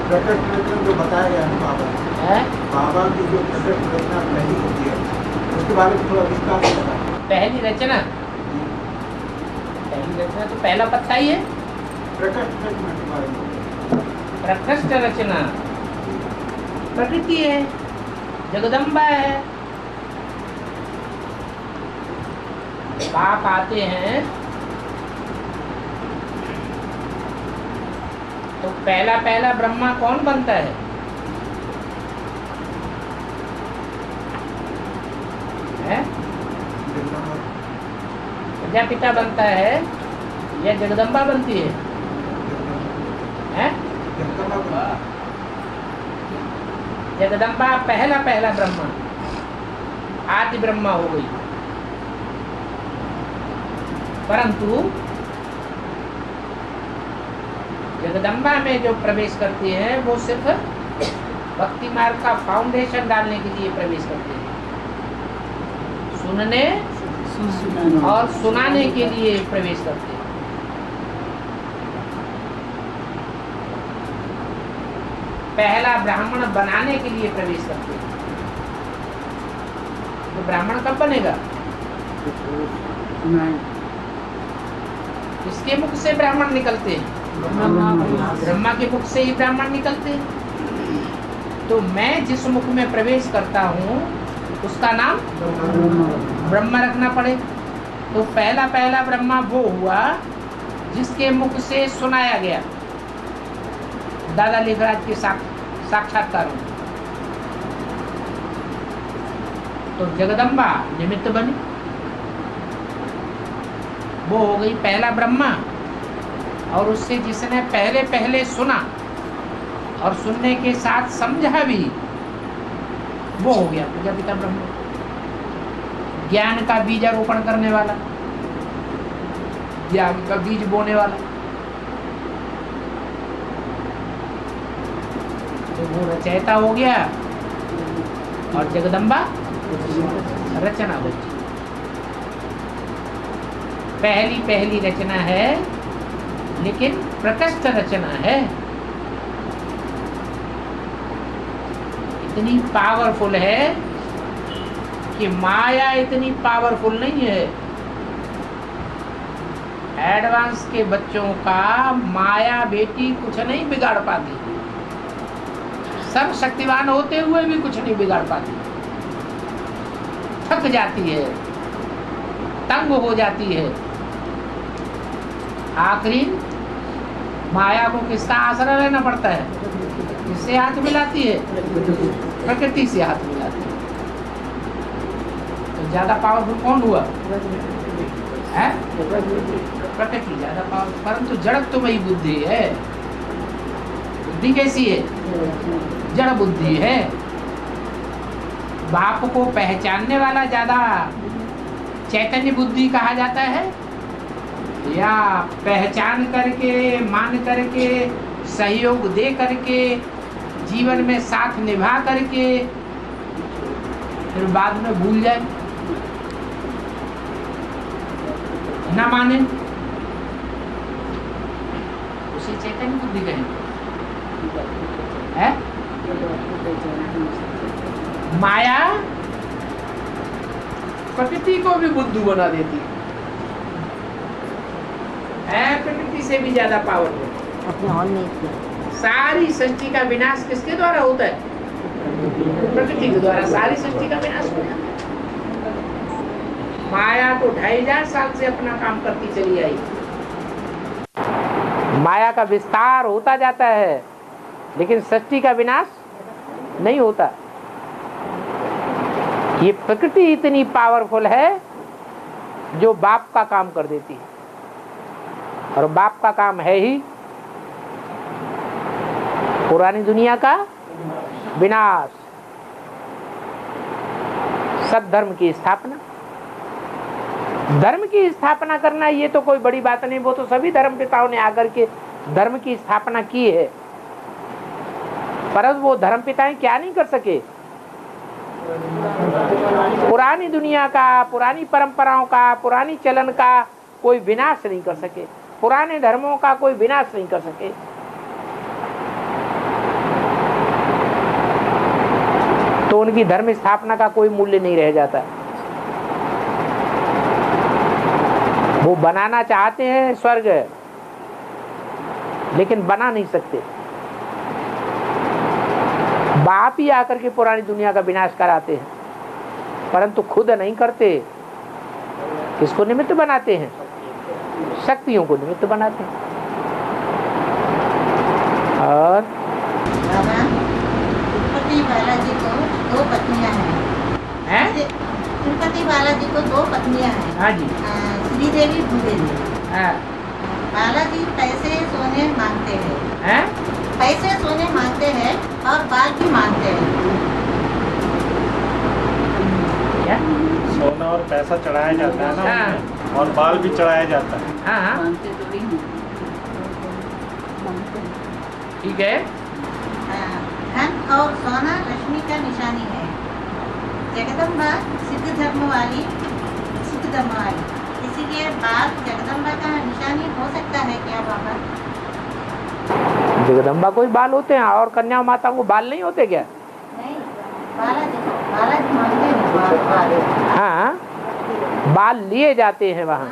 प्रकट रचना जो बताया गया है है बाबा की जो प्रकट रचना पहली होती है उसके बारे में थोड़ा विस्तार से बताएं। पहली रचना तो पहला पत्ता ही है। प्रकट रचना के बारे में प्रकृष्ट रचना प्रकृति है, जगदम्बा है। बाप आते हैं तो पहला पहला ब्रह्मा कौन बनता है? प्रजापिता बनता है या जगदम्बा बनती है? जगदम्बा पहला पहला ब्रह्मा, आदि ब्रह्मा हो गई। परंतु जगदम्बा में जो प्रवेश करती है वो सिर्फ भक्ति मार्ग का फाउंडेशन डालने के लिए प्रवेश करते हैं, सुनने और सुनाने के लिए प्रवेश करते हैं। पहला ब्राह्मण बनाने के लिए प्रवेश करते हैं। तो ब्राह्मण कब बनेगा? किसके मुख से ब्राह्मण निकलते हैं? ब्रह्मा के मुख से ही ब्राह्मण निकलते हैं। तो मैं जिस मुख में प्रवेश करता हूँ उसका नाम ब्रह्म रखना पड़े। तो पहला पहला ब्रह्मा वो हुआ जिसके मुख से सुनाया गया, दादा लेखराज के साक्षात्कार में। तो जगदम्बा निमित्त बनी, वो हो गई पहला ब्रह्मा। और उससे जिसने पहले पहले सुना और सुनने के साथ समझा भी, वो हो गया प्रजापिता ब्रह्मा, ज्ञान का बीजारोपण करने वाला, ज्ञान का बीज बोने वाला। तो वो रचयिता हो गया और जगदम्बा रचना हो गई। पहली पहली रचना है लेकिन प्रकृष्ट रचना है। इतनी पावरफुल है कि माया इतनी पावरफुल नहीं है। एडवांस के बच्चों का माया बेटी कुछ नहीं बिगाड़ पाती, सब शक्तिवान होते हुए भी कुछ नहीं बिगाड़ पाती। थक जाती है, तंग हो जाती है। आखिरी माया को किसका आसरा लेना पड़ता है? किससे हाथ मिलाती है? प्रकृति से हाथ मिलाती है। तो ज्यादा पावरफुल कौन हुआ? है प्रकृति ज्यादा पावरफुल। परंतु जड़त्व तो वही बुद्धि है। बुद्धि कैसी है? जड़ बुद्धि है। बाप को पहचानने वाला ज्यादा चैतन्य बुद्धि कहा जाता है, या पहचान करके मान करके सहयोग दे करके जीवन में साथ निभा करके फिर बाद में भूल जाए, ना माने, उसे चैतन्य बुद्धि कहेंगे। माया प्रकृति को भी बुद्धू बना देती है, प्रकृति से भी ज्यादा पावरफुल। अपने ऑन नहीं किया। सारी सृष्टि का विनाश किसके द्वारा होता है? प्रकृति के द्वारा सारी सृष्टि का विनाश होता है। माया तो 2500 साल से अपना काम करती चली आई। माया का विस्तार होता जाता है लेकिन सृष्टि का विनाश नहीं होता। ये प्रकृति इतनी पावरफुल है जो बाप का काम कर देती है, और बाप का काम है ही पुरानी दुनिया का विनाश, सद्धर्म की स्थापना। धर्म की स्थापना करना ये तो कोई बड़ी बात नहीं, वो तो सभी धर्म पिताओं ने आकर के धर्म की स्थापना की है। परंतु वो धर्म पिताएं क्या नहीं कर सके? पुरानी दुनिया का, पुरानी परंपराओं का, पुरानी चलन का कोई विनाश नहीं कर सके, पुराने धर्मों का कोई विनाश नहीं कर सके। उनकी धर्म स्थापना का कोई मूल्य नहीं रह जाता। वो बनाना चाहते हैं स्वर्ग, लेकिन बना नहीं सकते। बाप ही आकर के पुरानी दुनिया का विनाश कराते हैं, परंतु खुद नहीं करते। किसको निमित्त बनाते हैं? शक्तियों को निमित्त बनाते हैं। और तिरुपति बालाजी को 2 पत्नियां हैं। तिरुपति बालाजी को 2 पत्नियां हैं। हाँ जी। श्रीदेवी भूदेवी। हाँ। बालाजी पैसे सोने मांगते हैं। पैसे सोने मांगते हैं और बाल भी मांगते हैं। क्या? सोना और पैसा चढ़ाया जाता है ना उनमें, और बाल भी चढ़ाया जाता है। हाँ, ठीक है। धन और सोना लक्ष्मी का निशानी है। जगदम्बा सिद्ध धर्म वाली, इसीलिए बाल जगदम्बा का निशानी हो सकता है क्या बाबा? जगदम्बा को बाल होते हैं और कन्या माता को बाल नहीं होते क्या? नहीं, बालाजी मांगते हैं बाल। हाँ, बाल लिए जाते हैं वहाँ।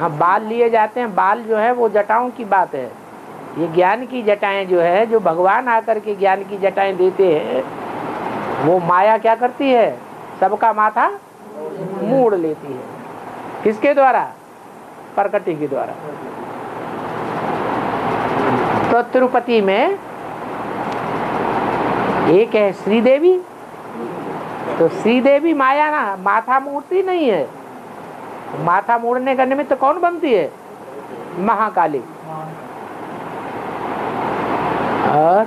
हाँ, बाल लिए जाते हैं। बाल जो है वो जटाओं की बात है। ये ज्ञान की जटाएं जो है, जो भगवान आकर के ज्ञान की जटाएं देते हैं, वो माया क्या करती है? सबका माथा मोड़ लेती है। किसके द्वारा? प्रकृति के द्वारा। तो तिरुपति में एक है श्रीदेवी, तो श्रीदेवी माया ना माथा मोड़ती नहीं है। माथा मोड़ने का निमित्त कौन बनती है? महाकाली। और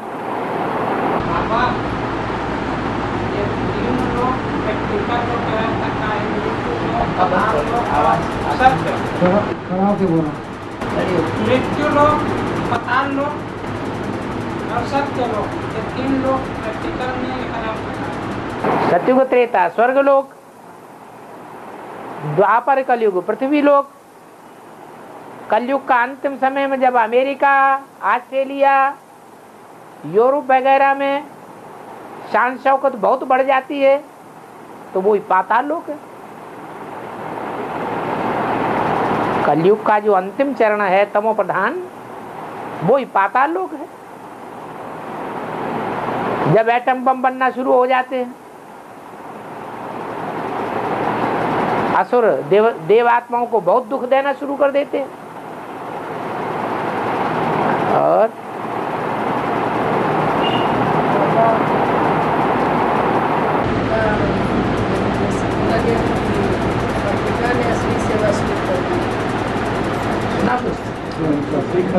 मृत्यु लोक, पाताल लोक और सत्य लोक, ये 3 लोक प्रैक्टिकल में सत्युग त्रेता स्वर्ग लोक, द्वापर कलयुग पृथ्वी लोक। कलयुग का अंतिम समय में जब अमेरिका, ऑस्ट्रेलिया, यूरोप वगैरह में शान शौकत बहुत बढ़ जाती है, तो वो पाताल लोक है। कलयुग का जो अंतिम चरण है तमो प्रधान, वो ही पाताल लोक है। जब एटम बम बनना शुरू हो जाते हैं, असुर देव आत्माओं को बहुत दुख देना शुरू कर देते हैं। और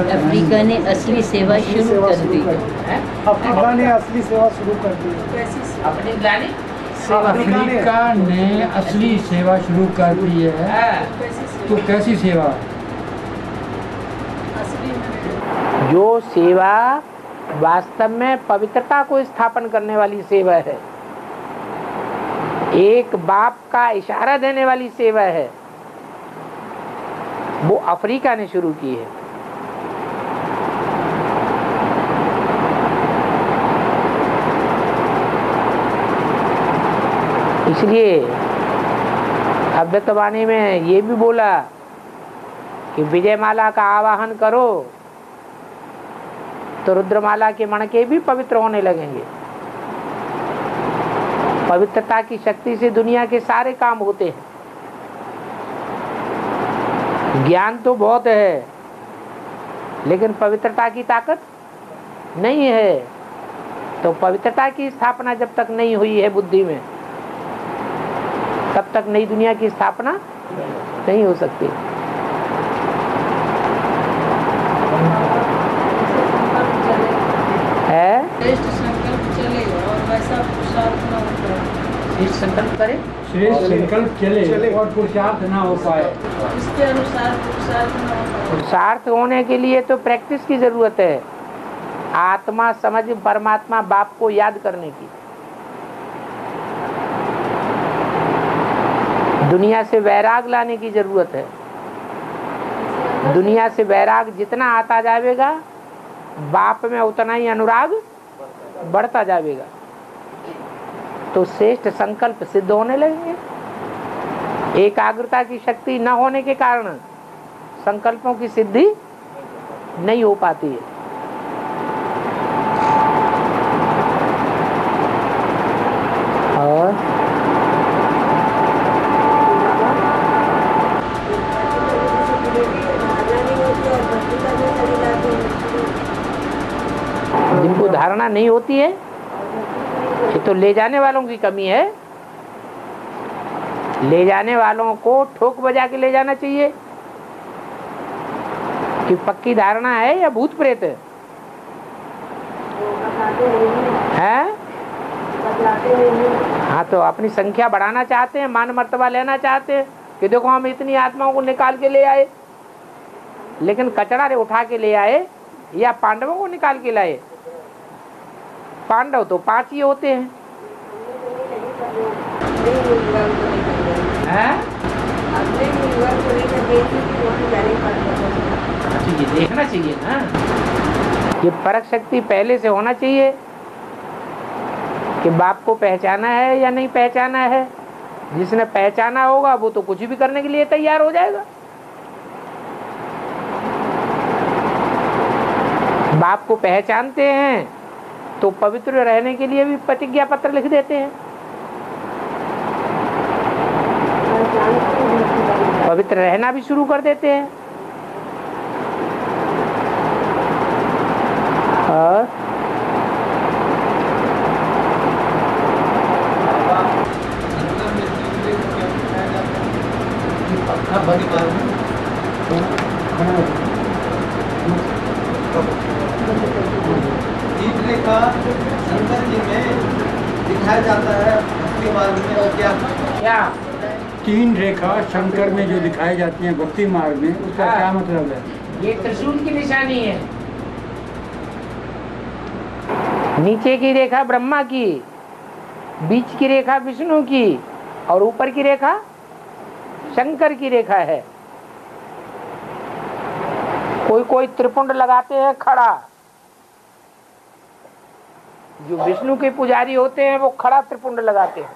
अफ्रीका ने असली सेवा शुरू कर दी। अफ्रीका ने असली सेवा शुरू कर दी। अपनी ग्लानि अफ्रीका ने असली सेवा शुरू कर दी है। तो कैसी सेवा? जो सेवा वास्तव में पवित्रता को स्थापन करने वाली सेवा है, एक बाप का इशारा देने वाली सेवा है, वो अफ्रीका ने शुरू की है। इसलिए अव्यक्तवाणी में ये भी बोला कि विजयमाला का आवाहन करो तो रुद्रमाला के मणके भी पवित्र होने लगेंगे। पवित्रता की शक्ति से दुनिया के सारे काम होते हैं। ज्ञान तो बहुत है, लेकिन पवित्रता की ताकत नहीं है। तो पवित्रता की स्थापना जब तक नहीं हुई है बुद्धि में, तब तक नई दुनिया की स्थापना नहीं हो सकती। है श्रेष्ठ संकल्प चले और वैसा पुरुषार्थ न हो पाए। श्रेष्ठ संकल्प करे, श्रेष्ठ संकल्प चले और पुरुषार्थ ना हो पाए। इसके अनुसार पुरुषार्थ न हो पाए। पुरुषार्थ होने के लिए तो प्रैक्टिस की जरूरत है। आत्मा समझ परमात्मा बाप को याद करने की। दुनिया से वैराग लाने की जरूरत है। दुनिया से वैराग जितना आता जाएगा, बाप में उतना ही अनुराग बढ़ता जाएगा। तो श्रेष्ठ संकल्प सिद्ध होने लगेंगे। एकाग्रता की शक्ति न होने के कारण संकल्पों की सिद्धि नहीं हो पाती है। और जिनको धारणा नहीं होती है ये तो ले जाने वालों की कमी है। ले जाने वालों को ठोक बजा के ले जाना चाहिए कि पक्की धारणा है या भूत प्रेत है। हाँ, तो अपनी संख्या बढ़ाना चाहते हैं, मान मर्तबा लेना चाहते हैं कि देखो हम इतनी आत्माओं को निकाल के ले आए, लेकिन कचरा उठा के ले आए या पांडवों को निकाल के लाए? पांडव तो 5 ही होते हैं। ये देखना चाहिए ना, ये परख शक्ति पहले से होना चाहिए कि बाप को पहचाना है या नहीं पहचाना है। जिसने पहचाना होगा वो तो कुछ भी करने के लिए तैयार हो जाएगा। बाप को पहचानते हैं तो पवित्र रहने के लिए भी प्रतिज्ञा पत्र लिख देते हैं। पवित्र रहना भी शुरू कर देते हैं। और तीन रेखा शंकर जी में दिखाया जाता है भक्ति मार्ग में, और क्या 3 रेखा शंकर में जो दिखाई जाती है भक्ति मार्ग में, उसका क्या मतलब है? ये त्रिशूल की निशानी है। नीचे की रेखा ब्रह्मा की, बीच की रेखा विष्णु की और ऊपर की रेखा शंकर की रेखा है। कोई कोई त्रिपुंड लगाते हैं खड़ा, जो विष्णु के पुजारी होते हैं वो खड़ा त्रिपुंड लगाते हैं।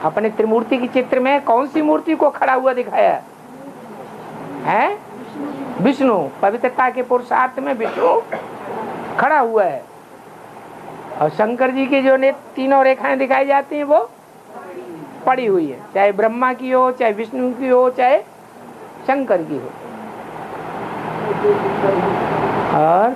अपने त्रिमूर्ति की चित्र में कौन सी मूर्ति को खड़ा हुआ दिखाया है? विष्णु। पवित्रता के पुरुषार्थ में विष्णु खड़ा हुआ है। और शंकर जी की जो ने तीनों रेखाएं दिखाई जाती हैं वो पड़ी हुई है, चाहे ब्रह्मा की हो, चाहे विष्णु की हो, चाहे शंकर की हो। और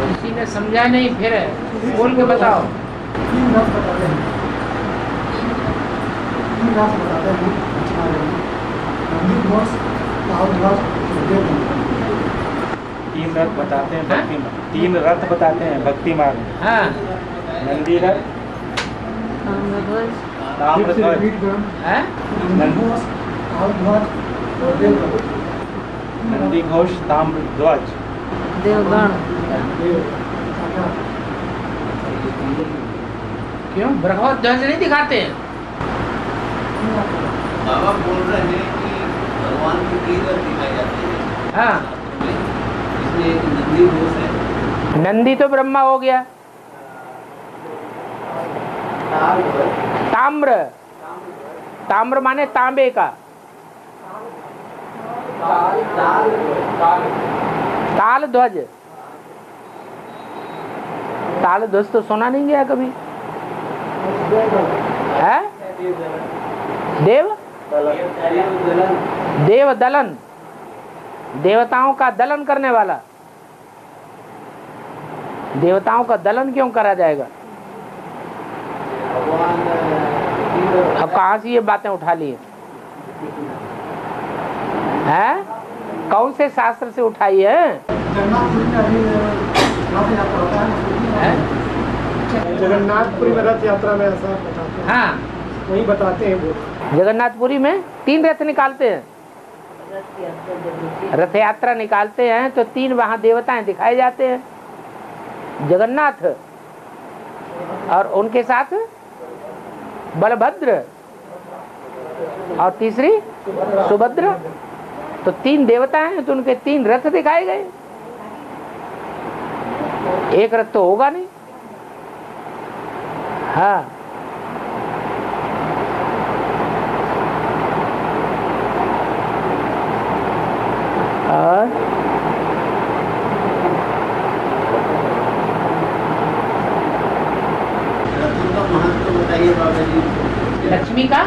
किसी ने समझा नहीं, फिर बोल के बताओ। तीन रस बताते हैं। तीन रथ बताते हैं भक्ति में, 3 रथ बताते हैं भक्ति मार्ग में। हाँ, नंदी रथ, ताम्रध्वज, नंदी घोष, ताम्रध्वज, देवगण। क्यों भगवत ध्वज नहीं दिखाते हैं? बाबा बोल रहे हैं कि भगवान की 3 रथ दिखाई जाती है। हाँ, इसमें एक नंदी घोष है। नंदी तो ब्रह्मा हो गया। ताम्र, ताम्र माने तांबे का। ताल ध्वज, ताल ध्वज तो सुना नहीं गया कभी है? देव देव दलन, देवताओं का दलन करने वाला। देवताओं का दलन क्यों करा जाएगा? अब कहाँ से ये बातें उठा ली है? कौन से शास्त्र से उठाई है? जगन्नाथपुरी में रथ यात्रा में ऐसा बताते हैं। हाँ, वही बताते हैं वो। जगन्नाथपुरी में 3 रथ निकालते हैं। रथ यात्रा निकालते हैं तो 3 वहां देवताएं दिखाए जाते हैं। जगन्नाथ और उनके साथ बलभद्र और तीसरी सुभद्रा। तो 3 देवता हैं तो उनके 3 रथ दिखाए गए। एक रथ तो होगा नहीं। हाँ, और रथों का महत्व बताइए बाबा जी। लक्ष्मी का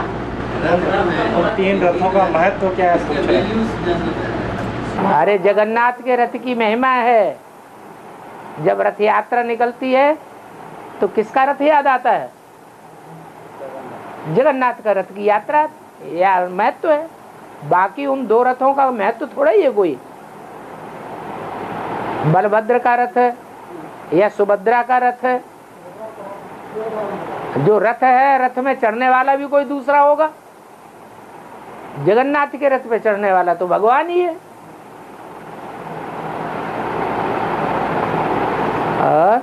और 3 रथों का महत्व क्या है पूछ रहे हैं। अरे जगन्नाथ के रथ की महिमा है। जब रथ यात्रा निकलती है तो किसका रथ याद आता है? जगन्नाथ का रथ की यात्रा या महत्व है। बाकी उन 2 रथों का महत्व थोड़ा ही है कोई। बलभद्र का रथ या सुभद्रा का रथ, जो रथ है रथ में चढ़ने वाला भी कोई दूसरा होगा। जगन्नाथ के रथ पे चढ़ने वाला तो भगवान ही है। और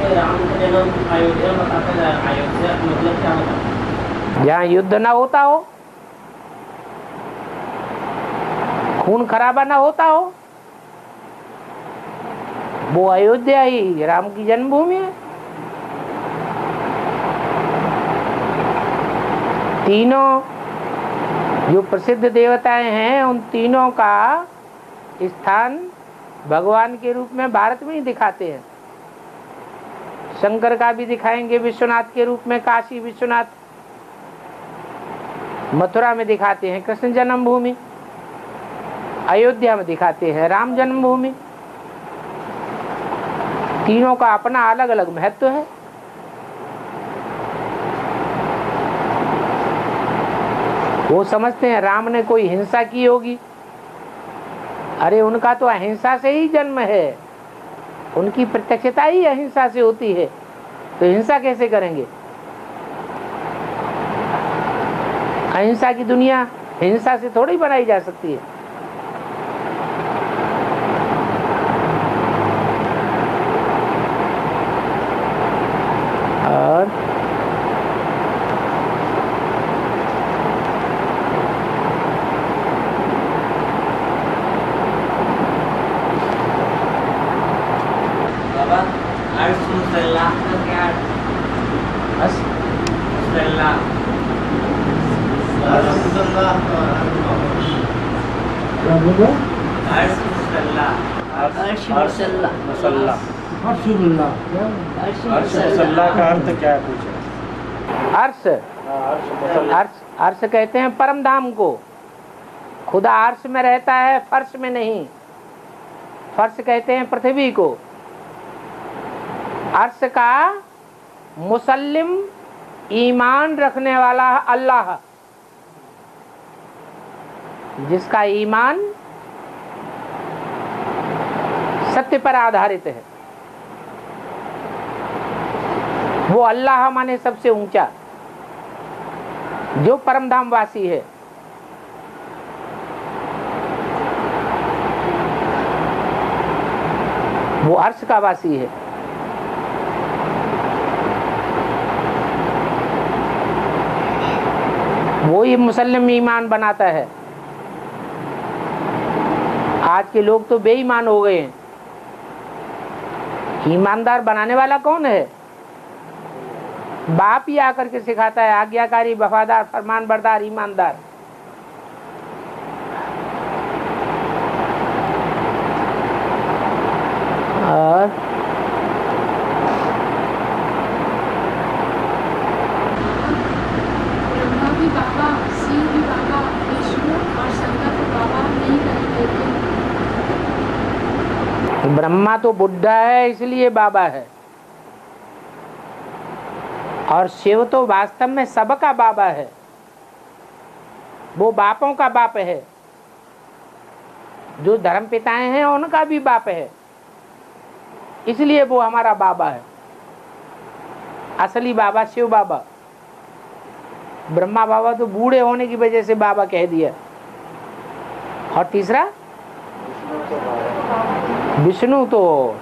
राम का जन्म अयोध्या बताता है। अयोध्या मतलब क्या होता है? जहाँ युद्ध ना होता हो, खून खराबा ना होता हो, वो अयोध्या ही राम की जन्मभूमि है। तीनों जो प्रसिद्ध देवताएं हैं उन तीनों का स्थान भगवान के रूप में भारत में ही दिखाते हैं। शंकर का भी दिखाएंगे विश्वनाथ के रूप में, काशी विश्वनाथ। मथुरा में दिखाते हैं कृष्ण जन्मभूमि, अयोध्या में दिखाते हैं राम जन्मभूमि। तीनों का अपना अलग अलग महत्व है। वो समझते हैं राम ने कोई हिंसा की होगी। अरे उनका तो अहिंसा से ही जन्म है, उनकी प्रत्यक्षता ही अहिंसा से होती है, तो हिंसा कैसे करेंगे? अहिंसा की दुनिया हिंसा से थोड़ी बनाई जा सकती है। और बाबा अर्श मुसल्लाह का क्या मुसल्लाह अर्श मुसल्लाह क्या बोलो? अर्श मुसल्लाह अर्श मुसल्ला मसल्ला। हर्षुल्लाह। अर्श मसल्ला का अर्थ क्या है पूछे? अर्श, अर्श मसल्ला। अर्श कहते हैं परम धाम को। खुदा अर्श में रहता है, फर्श में नहीं। फर्श कहते हैं पृथ्वी को। अर्श का मुसल्लिम ईमान रखने वाला अल्लाह, जिसका ईमान सत्य पर आधारित है, वो अल्लाह माने सबसे ऊंचा, जो परमधाम वासी है। वो अर्श का वासी है। वो ही मुसल्लिम ईमान बनाता है। आज के लोग तो बेईमान हो गए हैं। ईमानदार बनाने वाला कौन है? बाप ही आकर के सिखाता है आज्ञाकारी, वफादार, फरमान बरदार, ईमानदार। और ब्रह्मा भी बाबा, शिव भी बाबा, विष्णु और शंकर को बाबा नहीं कहेंगे। ब्रह्मा तो बुढ़ा है इसलिए बाबा है, और शिव तो वास्तव में सबका बाबा है। वो बापों का बाप है। जो धर्म पिताएं हैं उनका भी बाप है, इसलिए वो हमारा बाबा है। असली बाबा शिव बाबा। ब्रह्मा बाबा तो बूढ़े होने की वजह से बाबा कह दिया। और तीसरा विष्णु तो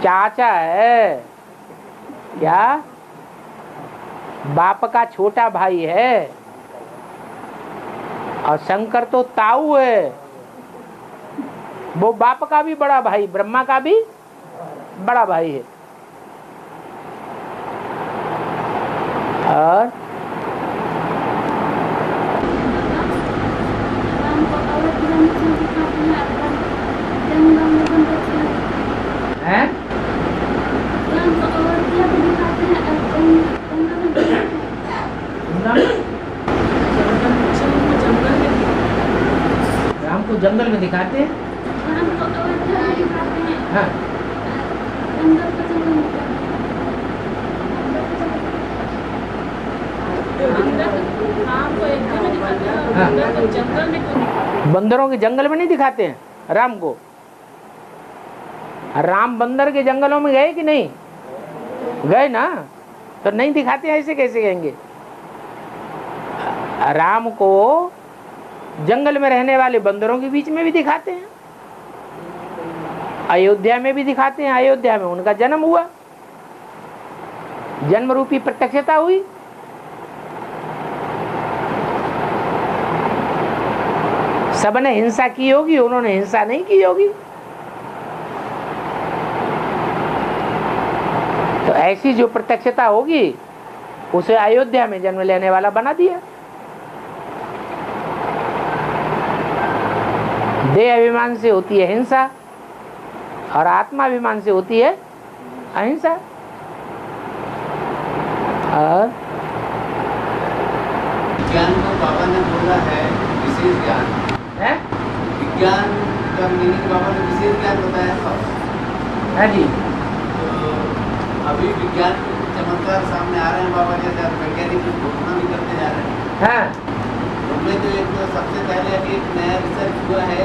चाचा है, क्या बाप का छोटा भाई है। और शंकर तो ताऊ है, वो बाप का भी बड़ा भाई, ब्रह्मा का भी बड़ा भाई है। और हैं? राम को जंगल में दिखाते हैं। हाँ। बंदरों के जंगल में नहीं दिखाते हैं राम को। राम बंदर के जंगलों में गए कि नहीं गए ना, तो नहीं दिखाते हैं, ऐसे कैसे कहेंगे। राम को जंगल में रहने वाले बंदरों के बीच में भी दिखाते हैं, अयोध्या में भी दिखाते हैं। अयोध्या में उनका जन्म हुआ, जन्म रूपी प्रत्यक्षता हुई। सबने हिंसा की होगी, उन्होंने हिंसा नहीं की होगी। तो ऐसी जो प्रत्यक्षता होगी उसे अयोध्या में जन्म लेने वाला बना दिया। देह अभिमान से होती है हिंसा और आत्माभिमान से होती है अहिंसा। और विज्ञान को बाबा ने बोला है विशेष ज्ञान है? विज्ञान का मीनिंग बाबा ने विशेष ज्ञान बताया था। है जी। तो अभी विज्ञान के चमत्कार सामने आ रहे हैं बाबा, जैसे वैज्ञानिक घोषणा भी करते जा रहे हैं। हाँ। उनमें तो एक तो सबसे पहले अभी एक नया रिसर्च हुआ है,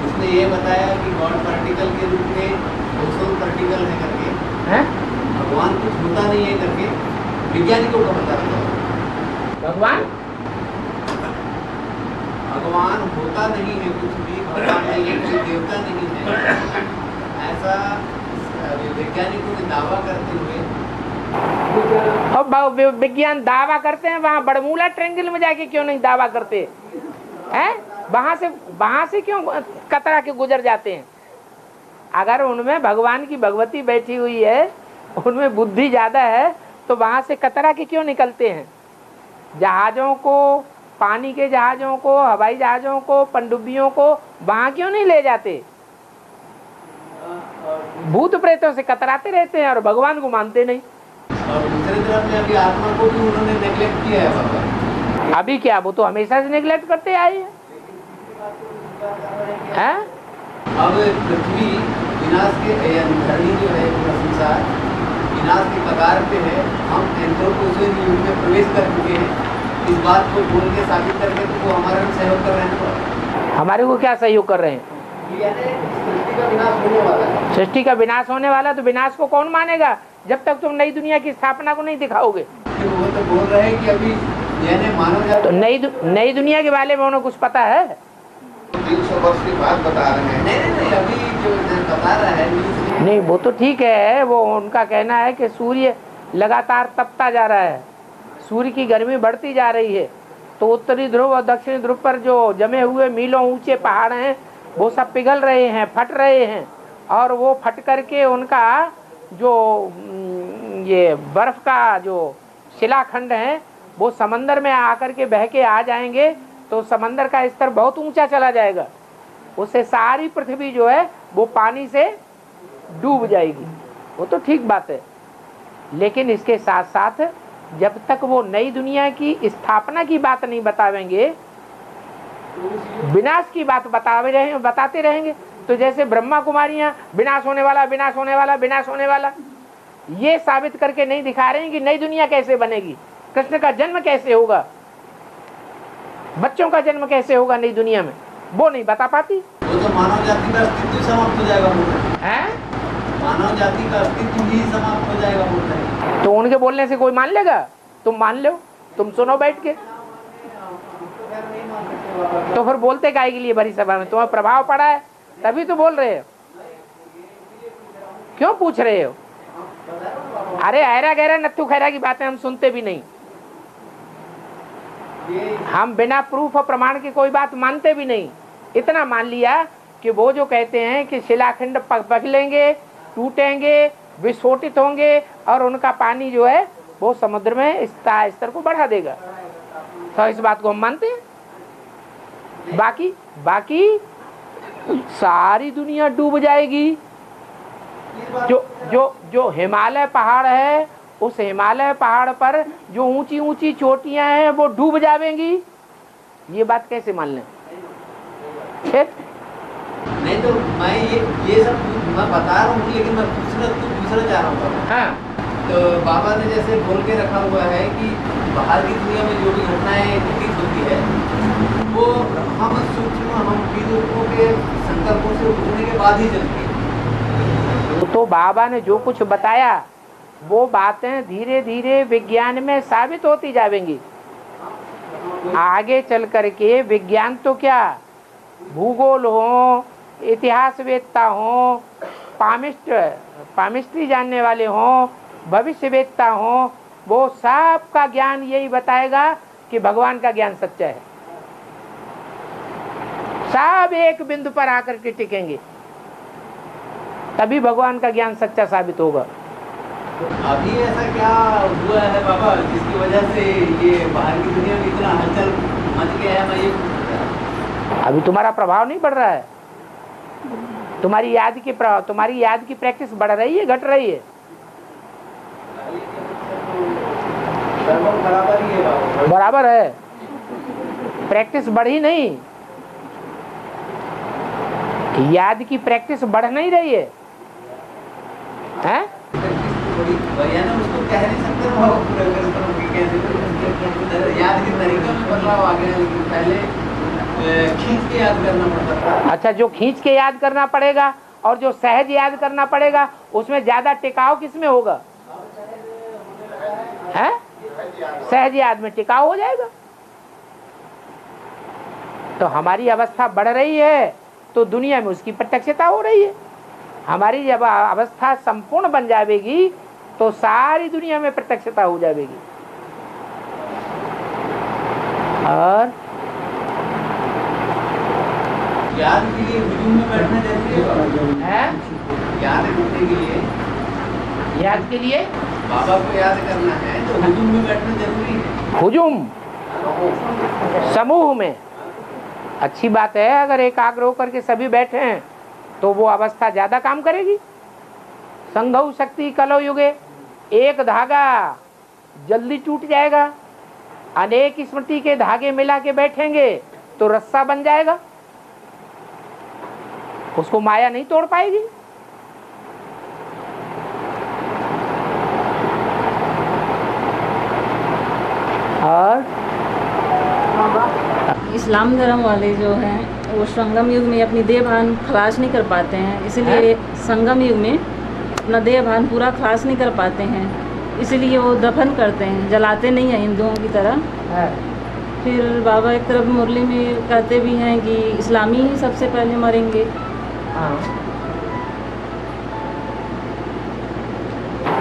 उसने ये बताया कि गॉड पार्टिकल के रूप में ओजोन पार्टिकल है करके, भगवान कुछ होता नहीं है करके वैज्ञानिकों का पता लगा। भगवान होता नहीं है, कुछ भी भगवान नहीं है, कोई देवता नहीं है, ऐसा वैज्ञानिकों ने दावा करते हुए। अब विज्ञान दावा करते हैं, वहाँ बड़मूला ट्रेंगल में जाके क्यों नहीं दावा करते हैं? वहां से क्यों कतरा के गुजर जाते हैं? अगर उनमें भगवान की भगवती बैठी हुई है, उनमें बुद्धि ज्यादा है, तो वहां से कतरा के क्यों निकलते हैं? जहाजों को, पानी के जहाजों को, हवाई जहाजों को, पनडुब्बियों को वहां क्यों नहीं ले जाते? भूत प्रेतों से कतराते रहते हैं और भगवान को मानते नहीं। और दूसरी तरफ में अभी आत्मा को भी उन्होंने नेग्लेक्ट किया है बाबा। अभी क्या, वो तो हमेशा से नेग्लेक्ट करते आए हैं। अब पृथ्वी विनाश के, धरणी जो है पूरा संसार विनाश के कगार पे है। हम एंथ्रोपोसेन युग में प्रवेश कर चुके हैं। इस बात को बोल के साबित करके तो वो हमारा भी सहयोग कर रहे हैं। हमारे को क्या सहयोग कर रहे हैं? सृष्टि का विनाश होने वाला है। सृष्टि का विनाश होने वाला, तो विनाश को कौन मानेगा जब तक तुम नई दुनिया की स्थापना को नहीं दिखाओगे? वो तो बोल रहे हैं कि अभी यानी मानव जाति, तो नई दुनिया के बारे में उन्हें कुछ पता है? 300 वर्ष की बात बता रहे हैं। नहीं, अभी जो बता रहा है नहीं, वो तो ठीक है। वो उनका कहना है कि सूर्य लगातार तपता जा रहा है, सूर्य की गर्मी बढ़ती जा रही है, तो उत्तरी ध्रुव और दक्षिणी ध्रुव पर जो जमे हुए मीलों ऊंचे पहाड़ हैं वो सब पिघल रहे हैं, फट रहे हैं, और वो फट करके उनका जो ये बर्फ का जो शिलाखंड है वो समंदर में आकर के बह के आ जाएंगे, तो समंदर का स्तर बहुत ऊंचा चला जाएगा। उससे सारी पृथ्वी जो है वो पानी से डूब जाएगी। वो तो ठीक बात है, लेकिन इसके साथ साथ जब तक वो नई दुनिया की स्थापना की बात नहीं बतावेंगे, विनाश की बात बताते रहेंगे। तो जैसे ब्रह्मा कुमारियां विनाश होने वाला, विनाश होने वाला, विनाश होने वाला, ये साबित करके नहीं दिखा रहे हैं कि नई दुनिया कैसे बनेगी, कृष्ण का जन्म कैसे होगा, बच्चों का जन्म कैसे होगा नई दुनिया में, वो नहीं बता पाती। वो तो मानव जाति का अस्तित्व समाप्त हो जाएगा, मानव जाति का अस्तित्व ही समाप्त हो जाएगा। तो उनके बोलने से कोई मान लेगा? तुम मान लो, तुम सुनो बैठ के। तो फिर बोलते काहे के लिए भरी सभा में? तुम्हें प्रभाव पड़ा है तभी तो बोल रहे हो। क्यों पूछ रहे हो? अरे ऐरा गहरा नत्थु खैरा की बातें हम सुनते भी नहीं। हम बिना प्रूफ और प्रमाण की कोई बात मानते भी नहीं। इतना मान लिया कि वो जो कहते हैं कि शिलाखंड पिघलेंगे, टूटेंगे, विस्फोटित होंगे और उनका पानी जो है वो समुद्र में स्तर को बढ़ा देगा, तो इस बात को हम मानते हैं। बाकी सारी दुनिया डूब जाएगी। जो हिमालय पहाड़ है, उस हिमालय पहाड़ पर जो ऊंची ऊंची चोटियां हैं वो डूब जाएंगी, ये बात कैसे मान लें? नहीं तो मैं ये सब मैं बता रहा हूँ, लेकिन मैं पूछना चाह रहा हूँ। हाँ। तो बाबा ने जैसे बोल के रखा हुआ है कि बाहर की दुनिया में जो भी घटनाएं घटित होती है वो हम सूक्ष्म हम विद्युतों के संकल्पों से उठने के बाद ही चलती है। तो बाबा ने जो कुछ बताया वो बातें धीरे धीरे विज्ञान में साबित होती जाएंगी। आगे चल करके विज्ञान तो क्या, भूगोल हो, इतिहासवेत्ता हो, पामिस्ट्री जानने वाले हो, भविष्यवेत्ता हो, वो सब का ज्ञान यही बताएगा कि भगवान का ज्ञान सच्चा है। सब एक बिंदु पर आकर के टिकेंगे, तभी भगवान का ज्ञान सच्चा साबित होगा। अभी ऐसा क्या हुआ है बाबा जिसकी वजह से ये बाहर की दुनिया में इतना हलचल मच गया है? मैं ये अभी तुम्हारा प्रभाव नहीं बढ़ रहा है। तुम्हारी याद की प्रैक्टिस बढ़ रही है, घट रही है? बराबर है। प्रैक्टिस बढ़ी नहीं, याद की प्रैक्टिस बढ़ नहीं रही है, हैं? उसको कह नहीं सकते याद के तरीके में बदलाव आ गया, लेकिन पहले खींच के याद करना पड़ता था। अच्छा, जो खींच के याद करना पड़ेगा और जो सहज याद करना पड़ेगा, उसमें ज्यादा टिकाव किसमें होगा? है? सहज याद में टिकाव हो जाएगा। तो हमारी अवस्था बढ़ रही है तो दुनिया में उसकी प्रत्यक्षता हो रही है। हमारी जब अवस्था संपूर्ण बन जाएगी तो सारी दुनिया में प्रत्यक्षता हो जाएगी। और याद के लिए हुजूम में बैठना जरूरी है। याद करने के लिए, याद के लिए बाबा को याद करना है तो हुजूम में बैठना जरूरी है। हुजूम समूह में अच्छी बात है। अगर एकाग्र होकर के सभी बैठे हैं तो वो अवस्था ज्यादा काम करेगी। संघौ शक्ति कलौ युगे, एक धागा जल्दी टूट जाएगा। अनेक स्मृति के धागे मिला के बैठेंगे तो रस्सा बन जाएगा, उसको माया नहीं तोड़ पाएगी। और इस्लाम धर्म वाले जो हैं वो संगम युग में अपनी देह भान खलास नहीं कर पाते हैं, इसलिए संगम युग में अपना देह भान पूरा खलास नहीं कर पाते हैं, इसलिए वो दफन करते हैं, जलाते नहीं हैं हिंदुओं की तरह। फिर बाबा एक तरफ मुरली में कहते भी हैं कि इस्लामी ही सबसे पहले मरेंगे।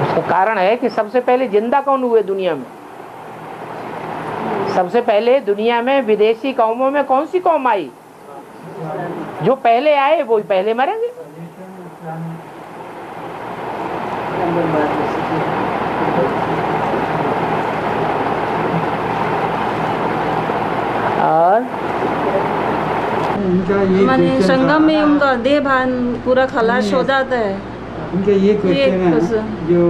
उसका कारण है कि सबसे पहले जिंदा कौन हुए दुनिया में? सबसे पहले दुनिया में विदेशी कौमों में कौन सी कौम आई? जो पहले आए वो पहले मरेंगे। और माने संगम में उनका देह भान पूरा खलास हो जाता है। उनका ये क्वेश्चन है, जो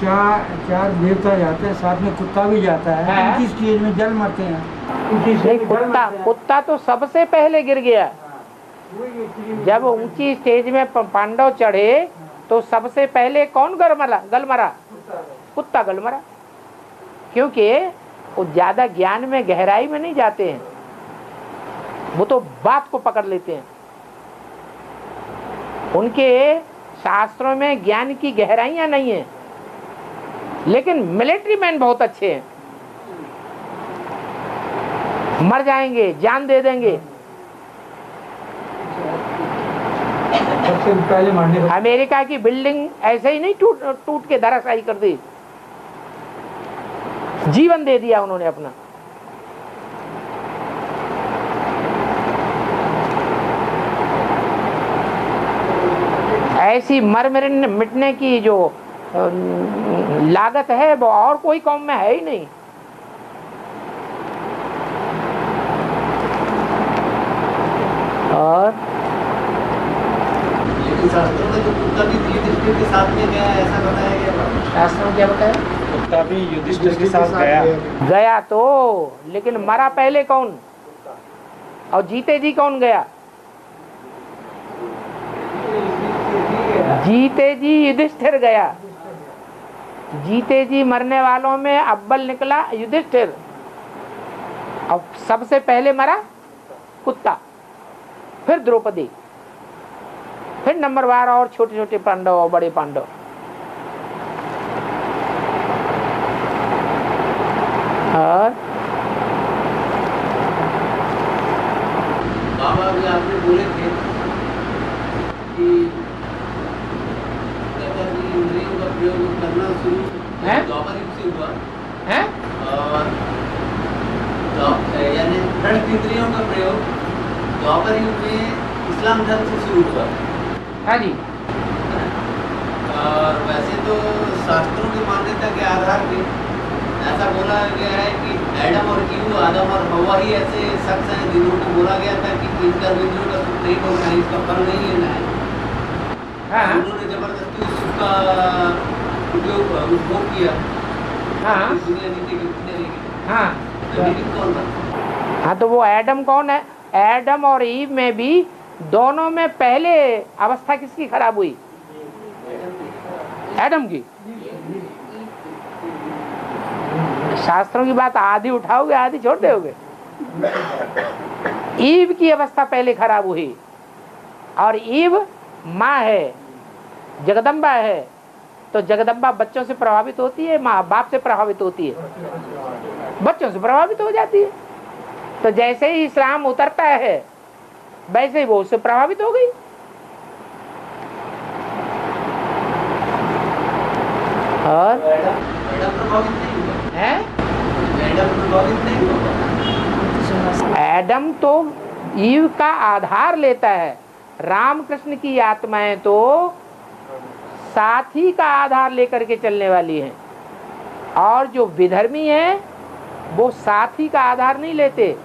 चार देवता जाते हैं, साथ में कुत्ता भी जाता है, उनकी स्टेज में जल मरते हैं। कुत्ता तो सबसे पहले गिर गया। जब ऊंची स्टेज में पांडव चढ़े तो सबसे पहले कौन गल मरा? कुत्ता गल मरा। क्योंकि वो ज्यादा ज्ञान में गहराई में नहीं जाते हैं, वो तो बात को पकड़ लेते हैं। उनके शास्त्रों में ज्ञान की गहराइयां नहीं है, लेकिन मिलिट्री मैन बहुत अच्छे हैं। मर जाएंगे, जान दे देंगे। सबसे पहले मारने का अमेरिका की बिल्डिंग ऐसे ही नहीं टूट के धराशायी कर दी, जीवन दे दिया उन्होंने अपना। ऐसी मर मिटने की जो लागत है वो और कोई कौम में है ही नहीं। और लेकिन शास्त्रों में तो कुत्ता भी युधिष्ठिर के साथ में गया, ऐसा बताया गया। शास्त्रों क्या बताया? कुत्ता भी युधिष्ठिर के साथ गया तो, लेकिन मरा पहले कौन और जीते जी कौन गया? जीते जी युधिष्ठिर गया। जीते जी मरने वालों में अव्वल निकला युधिष्ठिर, और सबसे पहले मरा कुत्ता, फिर द्रौपदी, फिर नंबरवार और छोटे छोटे पांडव और बड़े पांडव। और बाबा अभी आपने बोले थे कि इंद्रियों का प्रयोग करना शुरू द्वापर युग से हुआ है, और यानी षड इंद्रियों का प्रयोग द्वापर युग में इस्लाम धर्म से शुरू हुआ। हाँ जी। और वैसे तो शास्त्रों की मान्यता के आधार पे ऐसा बोला गया है कि एडम और ईव, आदम और हवा ही ऐसे शख्स हैं जिन्होंने बोला गया था कि इनका इंद्रियों का सुख नहीं होना है, इसका फल नहीं लेना है। हाँ। उन्होंने जबरदस्ती उस सुख का उपभोग किया। हाँ। दुनिया जीते की हाँ। लेकिन कौन था? हाँ तो वो एडम कौन है? एडम और ईव में भी दोनों में पहले अवस्था किसकी खराब हुई? एडम की। शास्त्रों की बात आधी उठाओगे आधी छोड़ दोगे। ईव की अवस्था पहले खराब हुई, और ईव माँ है, जगदम्बा है, तो जगदम्बा बच्चों से प्रभावित होती है, माँ बाप से प्रभावित होती है, बच्चों से प्रभावित हो जाती है। तो जैसे ही इस्लाम उतरता है वैसे ही वो उससे प्रभावित हो गई। और एडम तो ईव का आधार लेता है, रामकृष्ण की आत्माएं तो साथी का आधार लेकर के चलने वाली हैं, और जो विधर्मी हैं वो साथी का आधार नहीं लेते,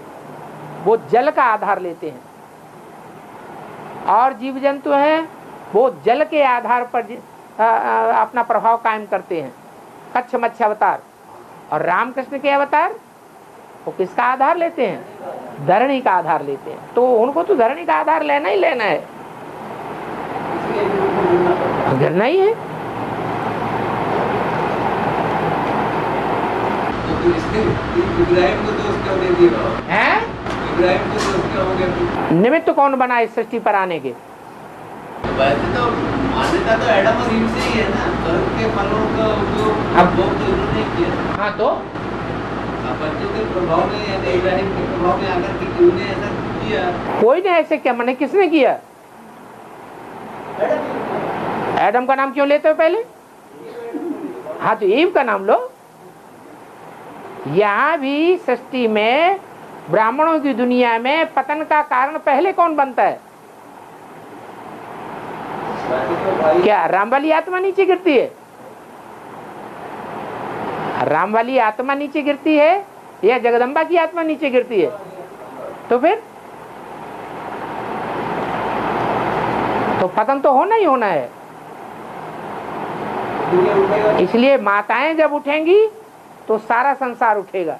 वो जल का आधार लेते हैं। और जीव जंतु हैं वो जल के आधार पर अपना प्रभाव कायम करते हैं, कच्छ मच्छ अवतार। और रामकृष्ण के अवतार वो किसका आधार लेते हैं? धरणी का आधार लेते हैं। तो उनको तो धरणी का आधार लेना ही लेना है, गिरना ही है। इब्राहिम को तो उसका दे दिया है, इब्राहिम को तो उसका हो गया। निमित्त कौन बना इस सृष्टि पर आने के? वैसे तो मान्यता तो एडम और ईव से ही है ना, कर्म के फलों का उपयोग अब भोग तो इन्होंने किया। हाँ तो बच्चों के प्रभाव में यानी इब्राहिम के प्रभाव में आकर के क्यों ने ऐसा किया? कोई ने ऐसे क्या, मैंने किसने किया? एडम का नाम क्यों लेते हो पहले? हाँ तो ईव का नाम लो। यहाँ भी सृष्टि में ब्राह्मणों की दुनिया में पतन का कारण पहले कौन बनता है? क्या राम वाली आत्मा नीचे गिरती है? राम वाली आत्मा नीचे गिरती है या जगदम्बा की आत्मा नीचे गिरती है? तो फिर तो पतन तो होना ही होना है। इसलिए माताएं जब उठेंगी तो सारा संसार उठेगा।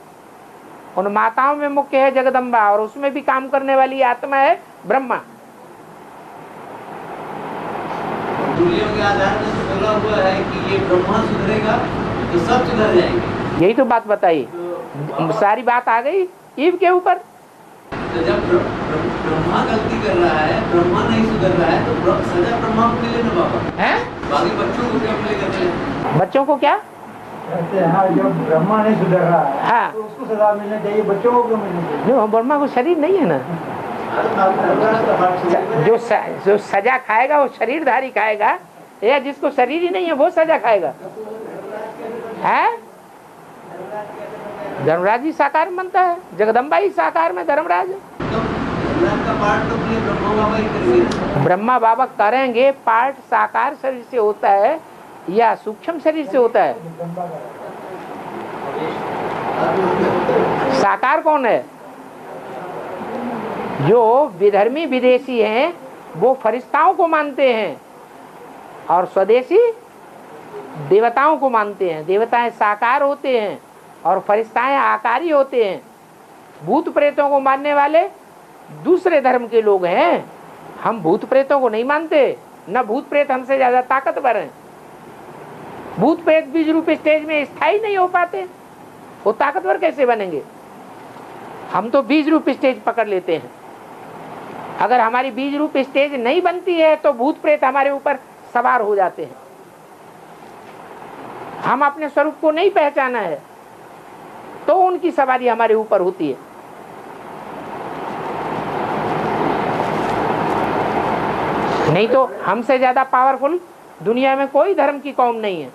उन माताओं में मुख्य है जगदम्बा, और उसमें भी काम करने वाली आत्मा है ब्रह्मा। मूल्यों के आधार पर तो बोला हुआ है कि ये ब्रह्मा सुधरेगा तो सब सुधर जाएंगे। यही तो बात बताई, सारी बात आ गई ईव के ऊपर। तो जब ब्रह्मा गलती कर रहा है, ब्रह्मा नहीं सुधर रहा है, तो सजा ब्रह्मा को मिले ना बाबा? हैं? बाकी बच्चों को क्या मिलेगा? बच्चों को क्या? कहते हैं हाँ, जब ब्रह्मा नहीं सुधर रहा है हाँ। तो उसको सजा मिलनी चाहिए, बच्चों को क्यों मिलनी चाहिए? जो ब्रह्मा को शरीर नहीं है ना, जो सजा खाएगा वो शरीरधारी खाएगा, या जिसको शरीर ही नहीं है वो सजा खाएगा? है धर्मराज ही साकार में बनता है, जगदम्बा ही साकार में धर्मराज है। ब्रह्मा बाबा करेंगे पाठ साकार शरीर से होता है या सूक्ष्म शरीर से होता है? साकार कौन है? जो विधर्मी विदेशी हैं वो फरिश्ताओं को मानते हैं और स्वदेशी देवताओं को मानते हैं। देवताएं साकार होते हैं और फरिश्ताएं आकारी होते हैं। भूत प्रेतों को मानने वाले दूसरे धर्म के लोग हैं। हम भूत प्रेतों को नहीं मानते, न भूत प्रेत हमसे ज्यादा ताकतवर हैं। भूत प्रेत बीज रूप स्टेज में स्थायी नहीं हो पाते, वो ताकतवर कैसे बनेंगे? हम तो बीज रूप स्टेज पकड़ लेते हैं। अगर हमारी बीज रूप स्टेज नहीं बनती है तो भूत प्रेत हमारे ऊपर सवार हो जाते हैं। हम अपने स्वरूप को नहीं पहचाना है तो उनकी सवारी हमारे ऊपर होती है। नहीं तो हमसे ज्यादा पावरफुल दुनिया में कोई धर्म की कौम नहीं है।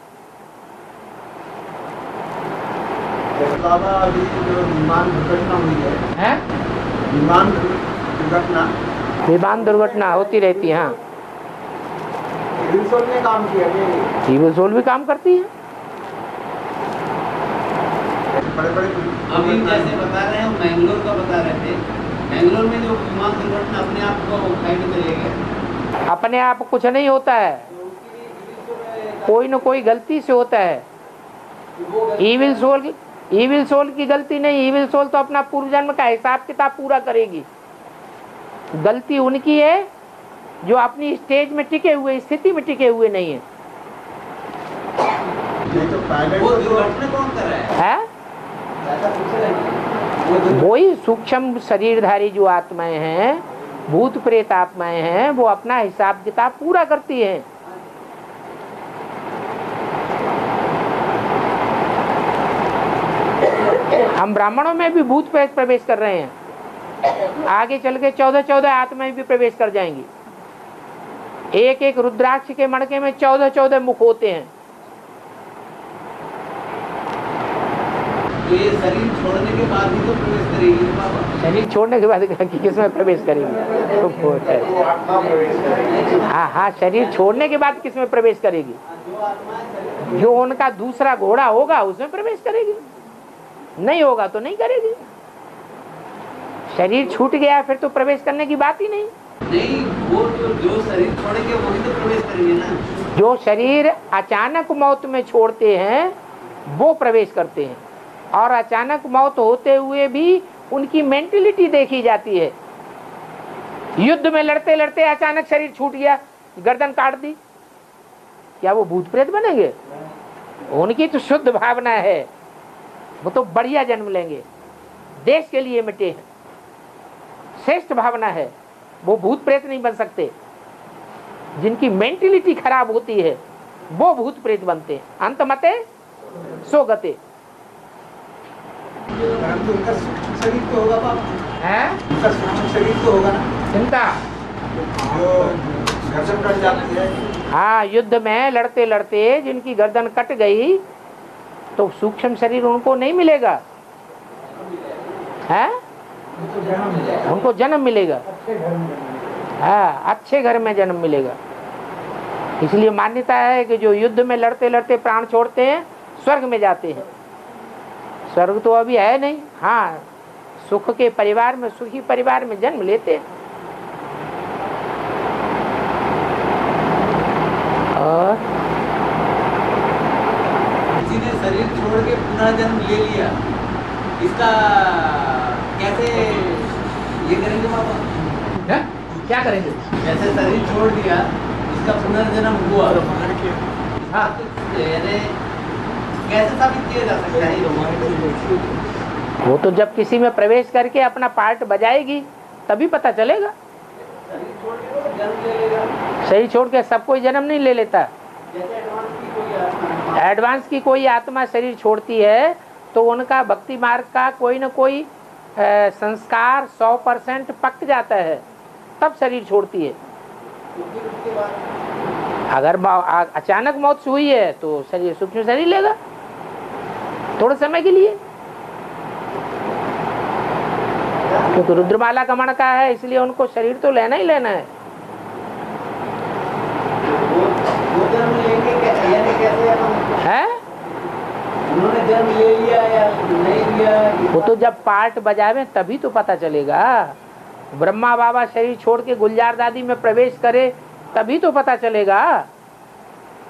बाबा अभी जो विमान दुर्घटना हुई है, विमान दुर्घटना होती रहती है। हाँ, रिसोल ने काम किया, ईविल सोल भी काम करती है। बड़े-बड़े अभी जैसे बता रहे हैं, मैंगलोर का बता रहे थे, मैंगलोर में जो विमान दुर्घटना अपने आप को साइड में चले गए। अपने आप कुछ नहीं होता है, कोई न कोई गलती से होता है। ईविल सोल की गलती नहीं, ईविल सोल तो अपना पूर्व जन्म का हिसाब किताब पूरा करेगी। गलती उनकी है जो अपनी स्टेज में टिके हुए, स्थिति में टिके हुए नहीं है। तो पायलट वो दुर्घटना कौन कर रहा है? वही सूक्ष्म शरीरधारी जो आत्माएं हैं, भूत प्रेत आत्माएं हैं, वो अपना हिसाब किताब पूरा करती हैं। हम ब्राह्मणों में भी भूत प्रेत प्रवेश कर रहे हैं। आगे चल के 14 आत्माएं भी प्रवेश कर जाएंगी। एक एक रुद्राक्ष के मणके में 14 मुख होते हैं। तो ये शरीर छोड़ने के बाद ही तो प्रवेश करेगी बाबा। शरीर छोड़ने के बाद किसमें प्रवेश करेगी? हाँ, शरीर छोड़ने के बाद किसमें प्रवेश करेगी? जो उनका दूसरा घोड़ा होगा उसमें प्रवेश करेगी, नहीं होगा तो नहीं करेगी। शरीर छूट गया फिर तो प्रवेश करने की बात ही नहीं। नहीं, वो तो जो शरीर छोड़ेंगे वही तो प्रवेश करेंगे ना। जो शरीर अचानक मौत में छोड़ते हैं वो प्रवेश करते हैं, और अचानक मौत होते हुए भी उनकी मेंटलिटी देखी जाती है। युद्ध में लड़ते लड़ते अचानक शरीर छूट गया, गर्दन काट दी, क्या वो भूत प्रेत बनेंगे? उनकी तो शुद्ध भावना है, वो तो बढ़िया जन्म लेंगे, देश के लिए मिटे हैं, श्रेष्ठ भावना है। वो भूत प्रेत नहीं बन सकते। जिनकी मेंटलिटी खराब होती है वो भूत प्रेत बनते हैं। अंतमते सो गते। उनका सूक्ष्म शरीर तो होगा बाबा, हैं? उनका सूक्ष्म शरीर तो होगा ना, चिंता जो गर्दन कट जाती है। हाँ, युद्ध में लड़ते लड़ते जिनकी गर्दन कट गई तो सूक्ष्म शरीर उनको नहीं मिलेगा, है? उनको जन्म मिलेगा। हाँ, अच्छे घर में जन्म मिलेगा। इसलिए मान्यता है कि जो युद्ध में लड़ते लड़ते प्राण छोड़ते हैं स्वर्ग में जाते हैं। स्वर्ग तो अभी है नहीं, हाँ, सुख के परिवार में, सुखी परिवार में जन्म लेते हैं। और किसी ने शरीर छोड़ के पुनः जन्म ले लिया, इसका कैसे ये करेंगे बाबा? है? क्या करेंगे? जैसे शरीर छोड़ दिया, इसका पुनर्जन्म हुआ, हाँ, यानी कैसे साबित किया जा सकता है? वो तो जब किसी में प्रवेश करके अपना पार्ट बजाएगी तभी पता चलेगा। शरीर छोड़ के सब कोई जन्म नहीं ले लेता। एडवांस की कोई आत्मा शरीर छोड़ती है तो उनका भक्ति मार्ग का कोई न कोई संस्कार 100% पक जाता है, तब शरीर छोड़ती है। अगर अचानक मौत हुई है तो शरीर सूक्ष्म शरीर लेगा थोड़े समय के लिए, क्योंकि रुद्रमाला का मण का है, इसलिए उनको शरीर तो लेना ही लेना है। वो जन्म लेंगे कैसे है उन्होंने जन्म ले लिया या नहीं लिया? वो तो जब पार्ट बजावे तभी तो पता चलेगा। ब्रह्मा बाबा शरीर छोड़ के गुलजार दादी में प्रवेश करे तभी तो पता चलेगा,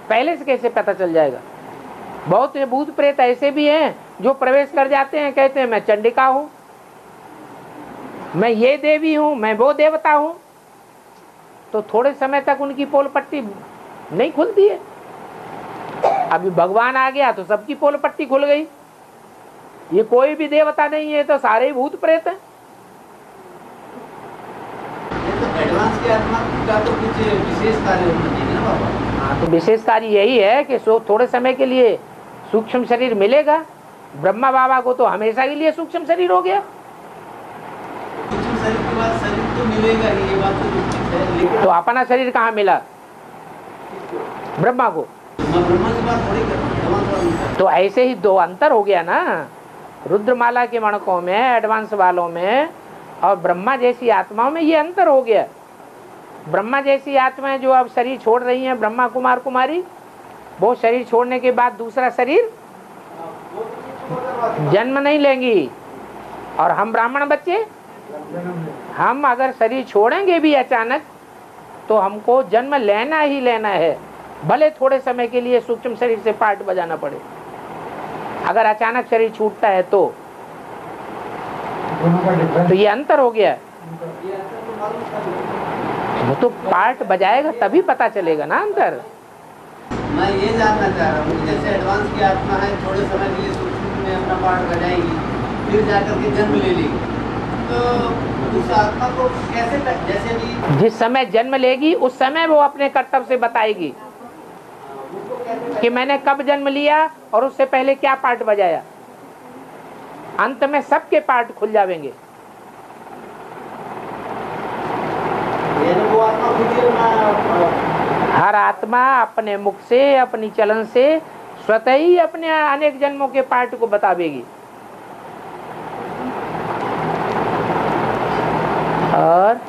पहले से कैसे पता चल जाएगा? बहुत भूत प्रेत ऐसे भी हैं जो प्रवेश कर जाते हैं, कहते हैं मैं चंडिका हूँ, मैं ये देवी हूँ, मैं वो देवता हूँ, तो थोड़े समय तक उनकी पोल पट्टी नहीं खुलती है। अभी भगवान आ गया तो सबकी पोल पट्टी खुल गई। ये कोई भी देवता नहीं है, तो सारे ही भूत प्रेत हैं। एडवांस की आत्मा का तो कुछ विशेष कार्य होना चाहिए ना बाबा? हाँ, तो विशेष कार्य यही है कि थोड़े समय के लिए सूक्ष्म शरीर मिलेगा। ब्रह्मा बाबा को तो हमेशा के लिए सूक्ष्म शरीर हो गया। सूक्ष्म शरीर के बाद शरीर तो मिलेगा ही, ये बात तो निश्चित है, लेकिन तो अपना शरीर कहाँ मिला ब्रह्मा को? मैं ब्रह्मा की बात थोड़ी कर रहा हूँ। तो ऐसे ही दो अंतर हो गया ना, रुद्रमाला के मणकों में, एडवांस वालों में और ब्रह्मा जैसी आत्माओं में ये अंतर हो गया। ब्रह्मा जैसी आत्माएं जो अब शरीर छोड़ रही हैं, ब्रह्मा कुमार कुमारी, वो शरीर छोड़ने के बाद दूसरा शरीर जन्म नहीं लेंगी। और हम ब्राह्मण बच्चे, हम अगर शरीर छोड़ेंगे भी अचानक तो हमको जन्म लेना ही लेना है, भले थोड़े समय के लिए सूक्ष्म शरीर से पार्ट बजाना पड़े। अगर अचानक शरीर छूटता है तो ये अंतर हो गया। वो तो पार्ट बजाएगा तभी पता चलेगा ना अंतर। मैं ये जानना चाह रहा हूँ, जैसे एडवांस की आत्मा है, थोड़े समय के लिए सूक्ष्म में अपना पार्ट बजाएगी, फिर जाकर के जन्म ले लेगी, तो उस आत्मा को कैसे, जैसे भी जिस समय जन्म लेगी उस समय वो अपने कर्तव्य से बताएगी कि मैंने कब जन्म लिया और उससे पहले क्या पार्ट बजाया। अंत में सबके पार्ट खुल जाएंगे। हर आत्मा अपने मुख से, अपनी चलन से स्वतः ही अपने अनेक जन्मों के पार्ट को बतावेगी। और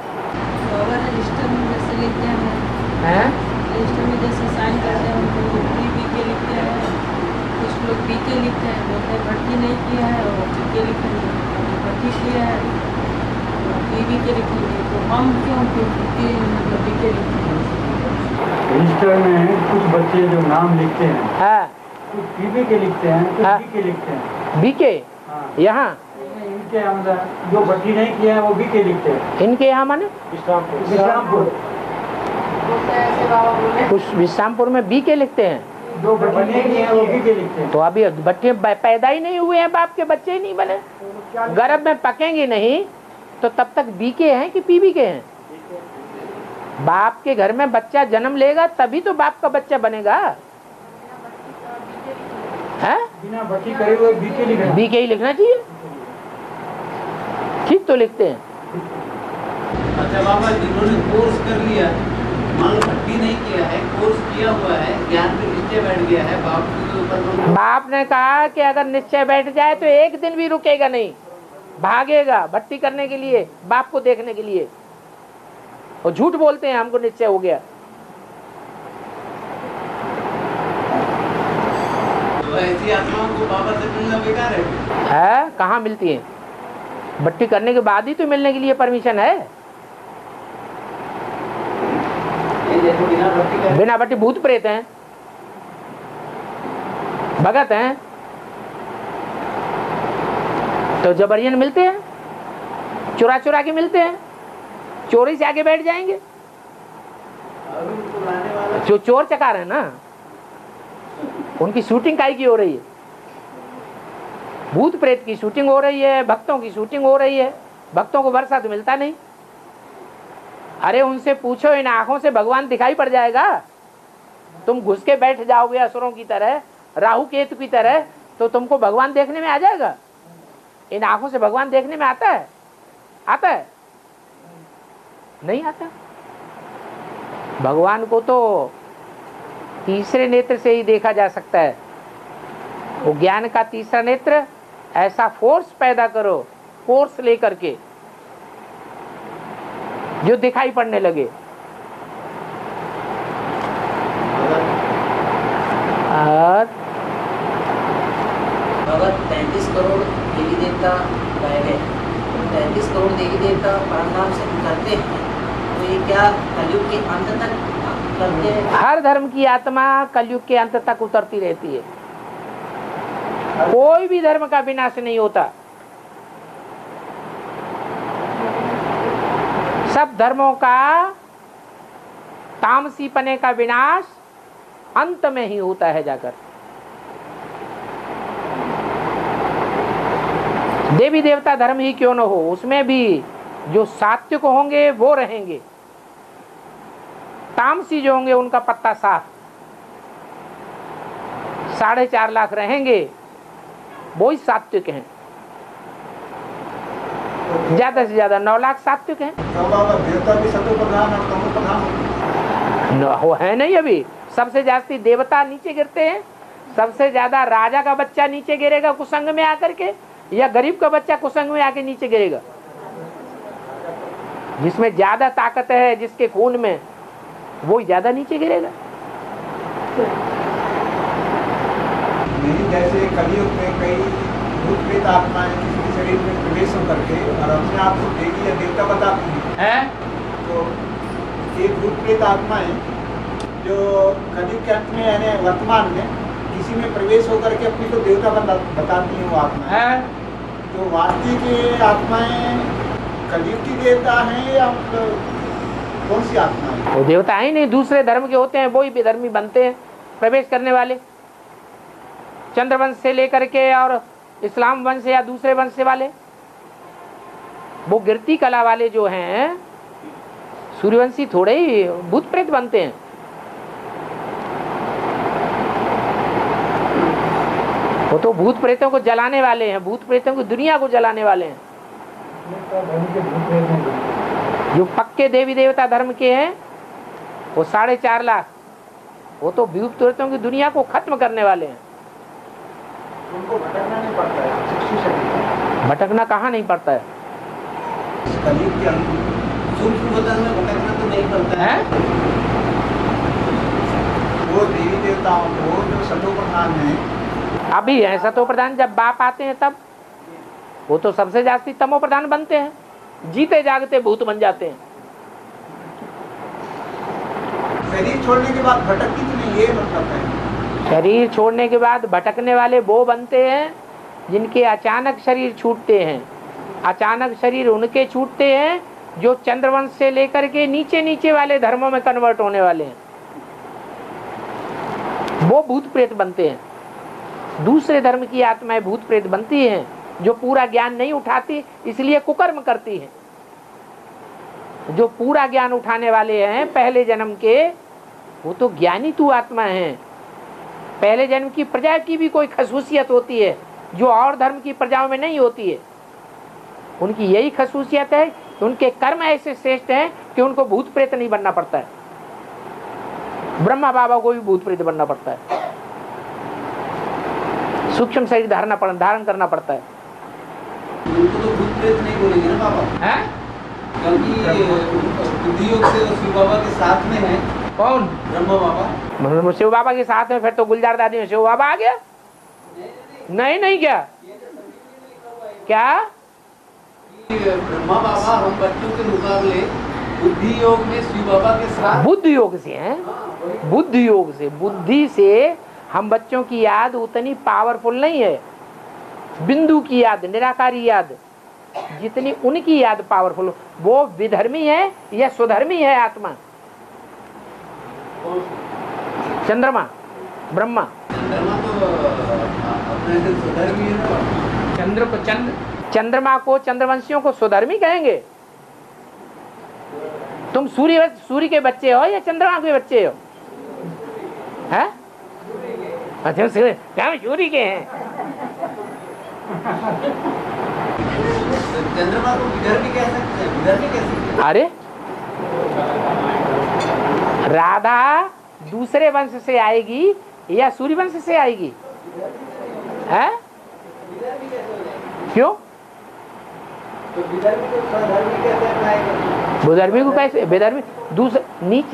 रजिस्टर में जैसे लिखते हैं, रजिस्टर में जैसे साइन करते हैं उनको बी के लिखते हैं, कुछ लोग बी के लिखते हैं, बोलते हैं भट्टी नहीं किया है और बी के लिखते हैं, भट्टी किया है बी के लिखेंगे, तो हम क्यों मतलब बी के लिखते हैं? रजिस्टर में कुछ बच्चे जो नाम लिखते हैं, कुछ पीबी के लिखते हैं, कुछ बी के लिखते हैं। बी के यहाँ इनके मतलब जो भट्टी नहीं किया है वो बी के लिखते हैं। इनके यहाँ माने विश्रामपुर, कुछ विश्रामपुर में बी के लिखते हैं, जो भट्टी नहीं किया है वो बी के लिखते हैं। तो अभी बच्चे पैदा ही नहीं हुए हैं, बाप के बच्चे ही नहीं बने, गर्भ में पकेंगे नहीं, तो तब तक बी के हैं कि पीबी के हैं? बाप के घर में बच्चा जन्म लेगा तभी तो बाप का बच्चा बनेगा। है बिना भट्टी करे हुए बी के लिखना, बी के ही लिखना चाहिए। ठीक तो लिखते हैं। अच्छा बाबा, जिन्होंने कोर्स कर लिया, मान लो भट्टी नहीं किया है, कोर्स किया हुआ है, ज्ञान पे निश्चय बैठ गया है, बाप के ऊपर बाप ने कहा कि अगर निश्चय बैठ जाए तो एक दिन भी रुकेगा नहीं, भागेगा भट्टी करने के लिए, बाप को देखने के लिए। और झूठ बोलते हैं हमको निश्चय हो गया। तो ऐसी आत्माओं को बाबा से मिलना बेकार है? कहाँ मिलती है? भट्टी करने के बाद ही तो मिलने के लिए परमिशन है। बिना भट्टी भूत प्रेत हैं, भगत हैं, तो जबरियन मिलते हैं, चुरा चुरा के मिलते हैं, चोरी से आगे बैठ जाएंगे। जो चोर चकार है ना, उनकी शूटिंग काहे की हो रही है? भूत प्रेत की शूटिंग हो रही है, भक्तों की शूटिंग हो रही है। भक्तों को वर्षा तो मिलता नहीं। अरे उनसे पूछो, इन आंखों से भगवान दिखाई पड़ जाएगा? तुम घुस के बैठ जाओगे असुरों की तरह, राहु केतु की तरह, तो तुमको भगवान देखने में आ जाएगा? इन आंखों से भगवान देखने में आता है? आता है? नहीं आता। भगवान को तो तीसरे नेत्र से ही देखा जा सकता है। वो ज्ञान का तीसरा नेत्र, ऐसा फोर्स पैदा करो, फोर्स लेकर के जो दिखाई पड़ने लगे। और 33 करोड़ देवी देवता गाए गए, 33 करोड़ देवी देवता परमधाम से करते हैं, तो ये क्या कलयुग के अंत तक करते हैं? हर धर्म की आत्मा कलयुग के अंत तक उतरती रहती है। कोई भी धर्म का विनाश नहीं होता। सब धर्मों का तामसी पने का विनाश अंत में ही होता है जाकर। देवी देवता धर्म ही क्यों न हो, उसमें भी जो सात्विक होंगे वो रहेंगे, तामसी जो होंगे उनका पत्ता साफ। 4.5 लाख रहेंगे, वो ही सात्विक हैं। ज्यादा से ज्यादा 9 लाख सात्विक हैं। देवता भी सतो प्रधान और तमो प्रधान हो है नहीं। अभी सबसे जास्ती देवता नीचे गिरते हैं, सबसे ज्यादा राजा का बच्चा नीचे गिरेगा कुसंग में आकर के, या गरीब का बच्चा कुसंग में आके नीचे गिरेगा। जिसमें ज्यादा ताकत है, जिसके खून में, वो ज्यादा नीचे गिरेगा। जैसे कलयुग में कई भूत प्रेत आत्माएं किसी के शरीर में प्रवेश करके और अपने आप को देवी या देवता बताती हैं, तो ये भूत प्रेत आत्माएं जो कलयुग के अंत में यानी वर्तमान में किसी में प्रवेश होकर के अपनी को देवता बताती हैं वो आत्माएं, तो वास्तविक आत्माएं कलयुग की देवता हैं या मतलब कौन सी आत्माएं? वो देवता ही नहीं, दूसरे धर्म के होते हैं, वो ही बेधर्मी बनते हैं प्रवेश करने वाले। चंद्रवंश से लेकर के और इस्लाम वंश या दूसरे वंश वाले, वो गिरती कला वाले जो हैं, सूर्यवंशी थोड़े ही भूत प्रेत बनते हैं। वो तो भूत प्रेतों को जलाने वाले हैं, भूत प्रेतों की दुनिया को जलाने वाले हैं। जो पक्के देवी देवता धर्म के हैं वो 4.5 लाख, वो तो भूत प्रेतों की दुनिया को खत्म करने वाले हैं। उनको भटकना नहीं पड़ता है। भटकना कहाँ नहीं पड़ता है? कलयुग के अंत सूक्ष्म बदन में भटकना तो नहीं पड़ता है। वो देवी देवताओं को जो सतो प्रधान है, अभी है सतो प्रधान, जब बाप आते हैं तब वो तो सबसे जास्ती तमो प्रधान बनते हैं, जीते जागते भूत बन जाते हैं। शरीर छोड़ने के बाद भटकती तो नहीं, ये मतलब है। शरीर छोड़ने के बाद भटकने वाले वो बनते हैं जिनके अचानक शरीर छूटते हैं। अचानक शरीर उनके छूटते हैं जो चंद्रवंश से लेकर के नीचे नीचे वाले धर्मों में कन्वर्ट होने वाले हैं, वो भूत प्रेत बनते हैं। दूसरे धर्म की आत्माएं भूत प्रेत बनती हैं जो पूरा ज्ञान नहीं उठाती, इसलिए कुकर्म करती हैं। जो पूरा ज्ञान उठाने वाले हैं पहले जन्म के, वो तो ज्ञानी तू आत्मा है। पहले जन्म की प्रजा की भी कोई खसूसियत होती है जो और धर्म की प्रजाओं में नहीं होती है। उनकी यही खसूसियत है कि उनके कर्म ऐसे श्रेष्ठ हैं कि उनको भूत प्रेत नहीं बनना पड़ता है। ब्रह्मा बाबा को भी भूत प्रेत बनना पड़ता है, सूक्ष्म शरीर धारण करना पड़ता है। उनको तो भूत प्रेत नहीं बोलेंगे ना बाबा, क्योंकि बुद्धि योग से शिव बाबा के साथ में है। कौन? ब्रह्मा बाबा। शिव बाबा के साथ में, फिर तो गुलजार दादी में शिव बाबा आ गया। नहीं क्या क्या ब्रह्मा बाबा हम बच्चों के मुकाबले बुद्धि योग में शिव बाबा के साथ, बुद्धि योग से हैं। बुद्धि योग से, बुद्धि से हम बच्चों की याद उतनी पावरफुल नहीं है। बिंदु की याद, निराकारी याद जितनी उनकी याद पावरफुल। वो विधर्मी है या स्वधर्मी है आत्मा? चंद्रमा, ब्रह्मा। चंद्रमा को, चंद्रवंशियों को स्वधर्मी कहेंगे? तुम सूर्य के बच्चे हो या चंद्रमा के बच्चे हो? है? अच्छा क्या सूर्य के हैं? चंद्रमा को विदर्भ भी कह सकते हैं, विदर्भ भी कह सकते हैं। अरे राधा दूसरे वंश से आएगी या सूर्य वंश से आएगी? है? क्यों? विदर्भी को कैसे? विदर्भी दूसरे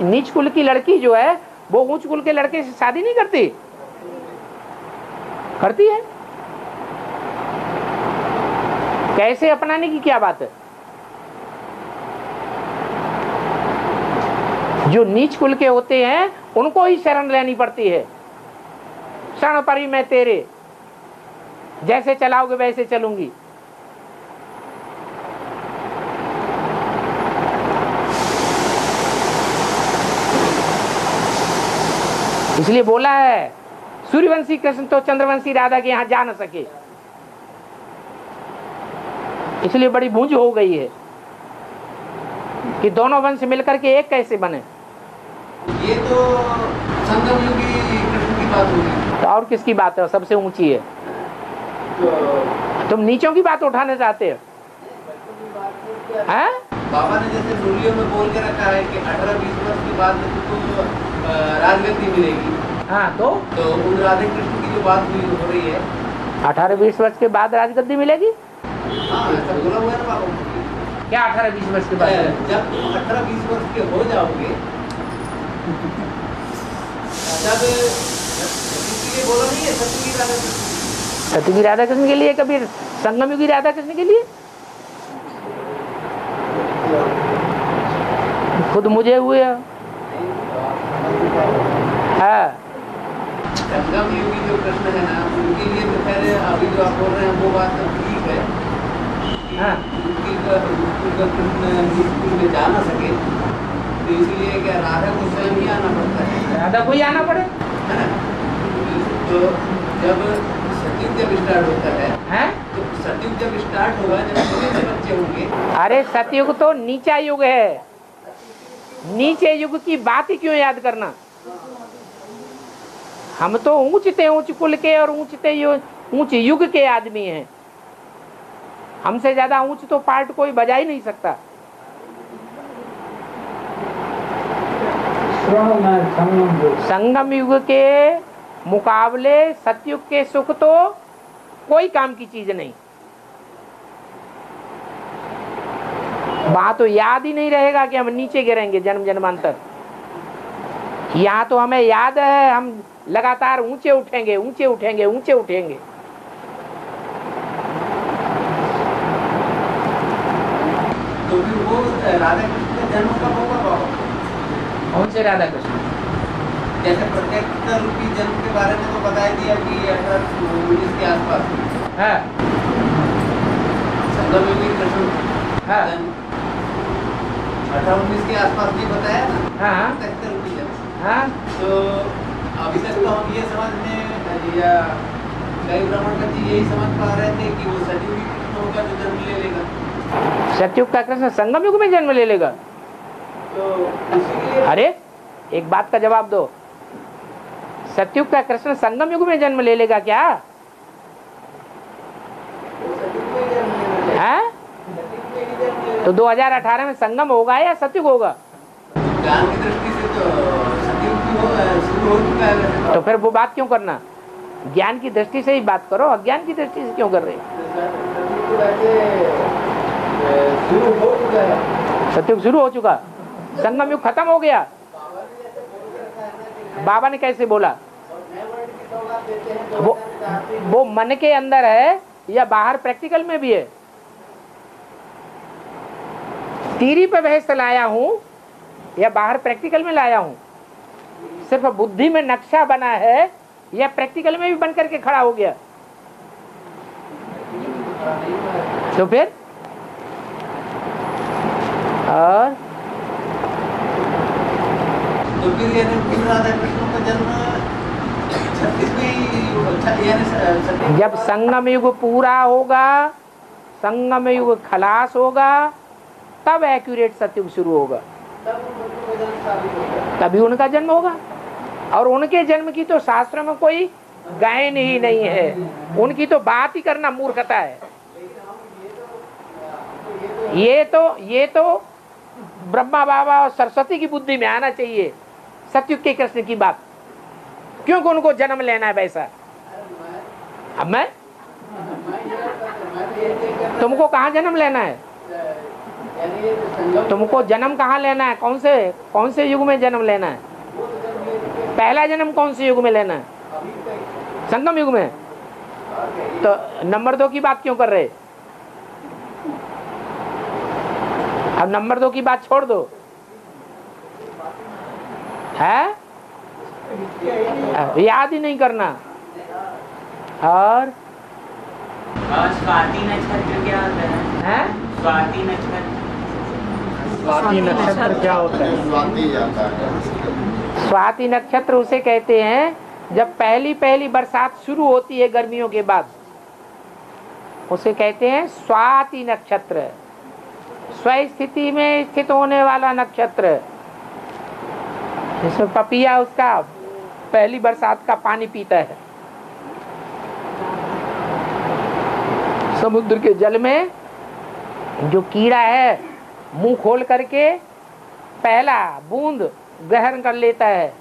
नीच कुल की लड़की जो है वो ऊंच कुल के लड़के से शादी नहीं करती? करती है। कैसे अपनाने की क्या बात है? जो नीच कुल के होते हैं उनको ही शरण लेनी पड़ती है। शरण परी मैं तेरे, जैसे चलाओगे वैसे चलूंगी। इसलिए बोला है सूर्यवंशी कृष्ण तो चंद्रवंशी राधा के यहां जा न सके, इसलिए बड़ी बूंज हो गई है कि दोनों वंश मिलकर के एक कैसे बने। ये तो संगम युगी कृष्ण की बात होगी। तो और किसकी बात है? सबसे ऊंची है। तुम नीचों की बात उठाने चाहते हो? बाबा ने जैसे रूलियों में बोल के रखा है कि 18-20 वर्ष के बाद तुमको राजगद्दी मिलेगी। हाँ, तो उन राधे कृष्ण की जो बात हुई हो रही है 18-20 वर्ष के बाद राजगद्दी मिलेगी? हाँ, ऐसा बोला हुआ है ना बाबा। क्या 18-20 वर्ष के बाद? जब तुम 18-20 वर्ष के हो जाओगे तब इसलिए बोला नहीं है सत्ययुगी राधा कृष्ण। सत्ययुगी राधा कृष्ण के लिए, कबीर संगम युगी राधा कृष्ण के लिए? खुद मुझे हुए है। संगम युगी जो कृष्ण है ना उनके लिए तो खैर अभी जो आप बोल रहे हैं वो बात तो ठीक है। हाँ, कृष्ण में जा ना सके तो इसलिए क्या राधा को स्वयं ही आना पड़ता है। राधा को ही आना पड़े। तो जब सतयुग जब स्टार्ट होता है तो सतयुग जब स्टार्ट होगा जब छोटे से बच्चे होंगे। अरे सतयुग तो नीचा युग है, नीचे युग की बात ही क्यों याद करना? हम तो ऊंचते ऊंच कुल के और ऊंच युग के आदमी हैं। हमसे ज्यादा ऊंच तो पार्ट कोई बजा ही नहीं सकता। संगम युग के मुकाबले सतयुग के सुख तो कोई काम की चीज नहीं। वहां तो याद ही नहीं रहेगा कि हम नीचे गिरेंगे जन्म जन्मांतर। यहाँ तो हमें याद है हम लगातार ऊंचे उठेंगे, ऊंचे उठेंगे, ऊंचे उठेंगे। तो फिर वो राधा कृष्ण का जन्म कब होगा बाबा? कौन से राधा कृष्ण? जैसे प्रत्यक्ष रूपी जन्म के बारे में तो बता दिया कि 18-19 के आसपास है। संगम युगी कृष्ण 18-19 के आसपास भी बताया ना। हाँ, प्रत्यक्ष रूपी जन्म। हाँ, तो अभी तक तो हम ये समझने या कई ब्राह्मण जी यही समझ पा रहे थे कि वो सतयुगी कृष्ण होगा जो जन्म ले लेगा। सतयुग का कृष्ण संगम युग में जन्म ले लेगा? तो इसीलिए अरे एक बात का जवाब दो, सतयुग का कृष्ण संगम युग में जन्म ले लेगा क्या? है? तो 2018 में संगम होगा या सतयुग होगा? ज्ञान की दृष्टि से तो सतयुग शुरू हो चुका है। तो फिर वो बात क्यों करना? ज्ञान की दृष्टि से ही बात करो, अज्ञान की दृष्टि से क्यों कर रहे? शुरू हो चुका है। सतयुग शुरू हो चुका, संगम युग खत्म हो गया। बाबा ने कैसे बोला? वो मन के अंदर है या बाहर प्रैक्टिकल में भी है? तीरी पे बहस लाया हूं या बाहर प्रैक्टिकल में लाया हूं? सिर्फ बुद्धि में नक्शा बना है या प्रैक्टिकल में भी बन करके खड़ा हो गया? तो फिर और तो फिर राधा कृष्ण का जन्म 36 जब संगम युग पूरा होगा, संगम युग खलास होगा, तब एक्यूरेट सतयुग शुरू होगा, तभी उनका जन्म होगा। और उनके जन्म की तो शास्त्रों में कोई गायन ही नहीं है, उनकी तो बात ही करना मूर्खता है। ये तो ब्रह्मा बाबा और सरस्वती की बुद्धि में आना चाहिए सतयुग के कृष्ण की बात। क्यों को उनको जन्म लेना है वैसा? अब मैं तुमको कहाँ जन्म लेना है? तुमको जन्म कहाँ लेना है? कौन से युग में जन्म लेना है? पहला जन्म कौन से युग में लेना है? संगम युग में। तो नंबर 2 की बात क्यों कर रहे? अब नंबर 2 की बात छोड़ दो, है याद ही नहीं करना। और स्वाति नक्षत्र क्या होता है? स्वाति नक्षत्र क्या होता है? स्वाति नक्षत्र उसे कहते हैं जब पहली बरसात शुरू होती है गर्मियों के बाद, उसे कहते हैं स्वाति नक्षत्र। स्वस्थिति में स्थित होने वाला नक्षत्र, जिसमें पपीहा उसका पहली बरसात का पानी पीता है। समुद्र के जल में जो कीड़ा है मुंह खोल करके पहला बूंद ग्रहण कर लेता है,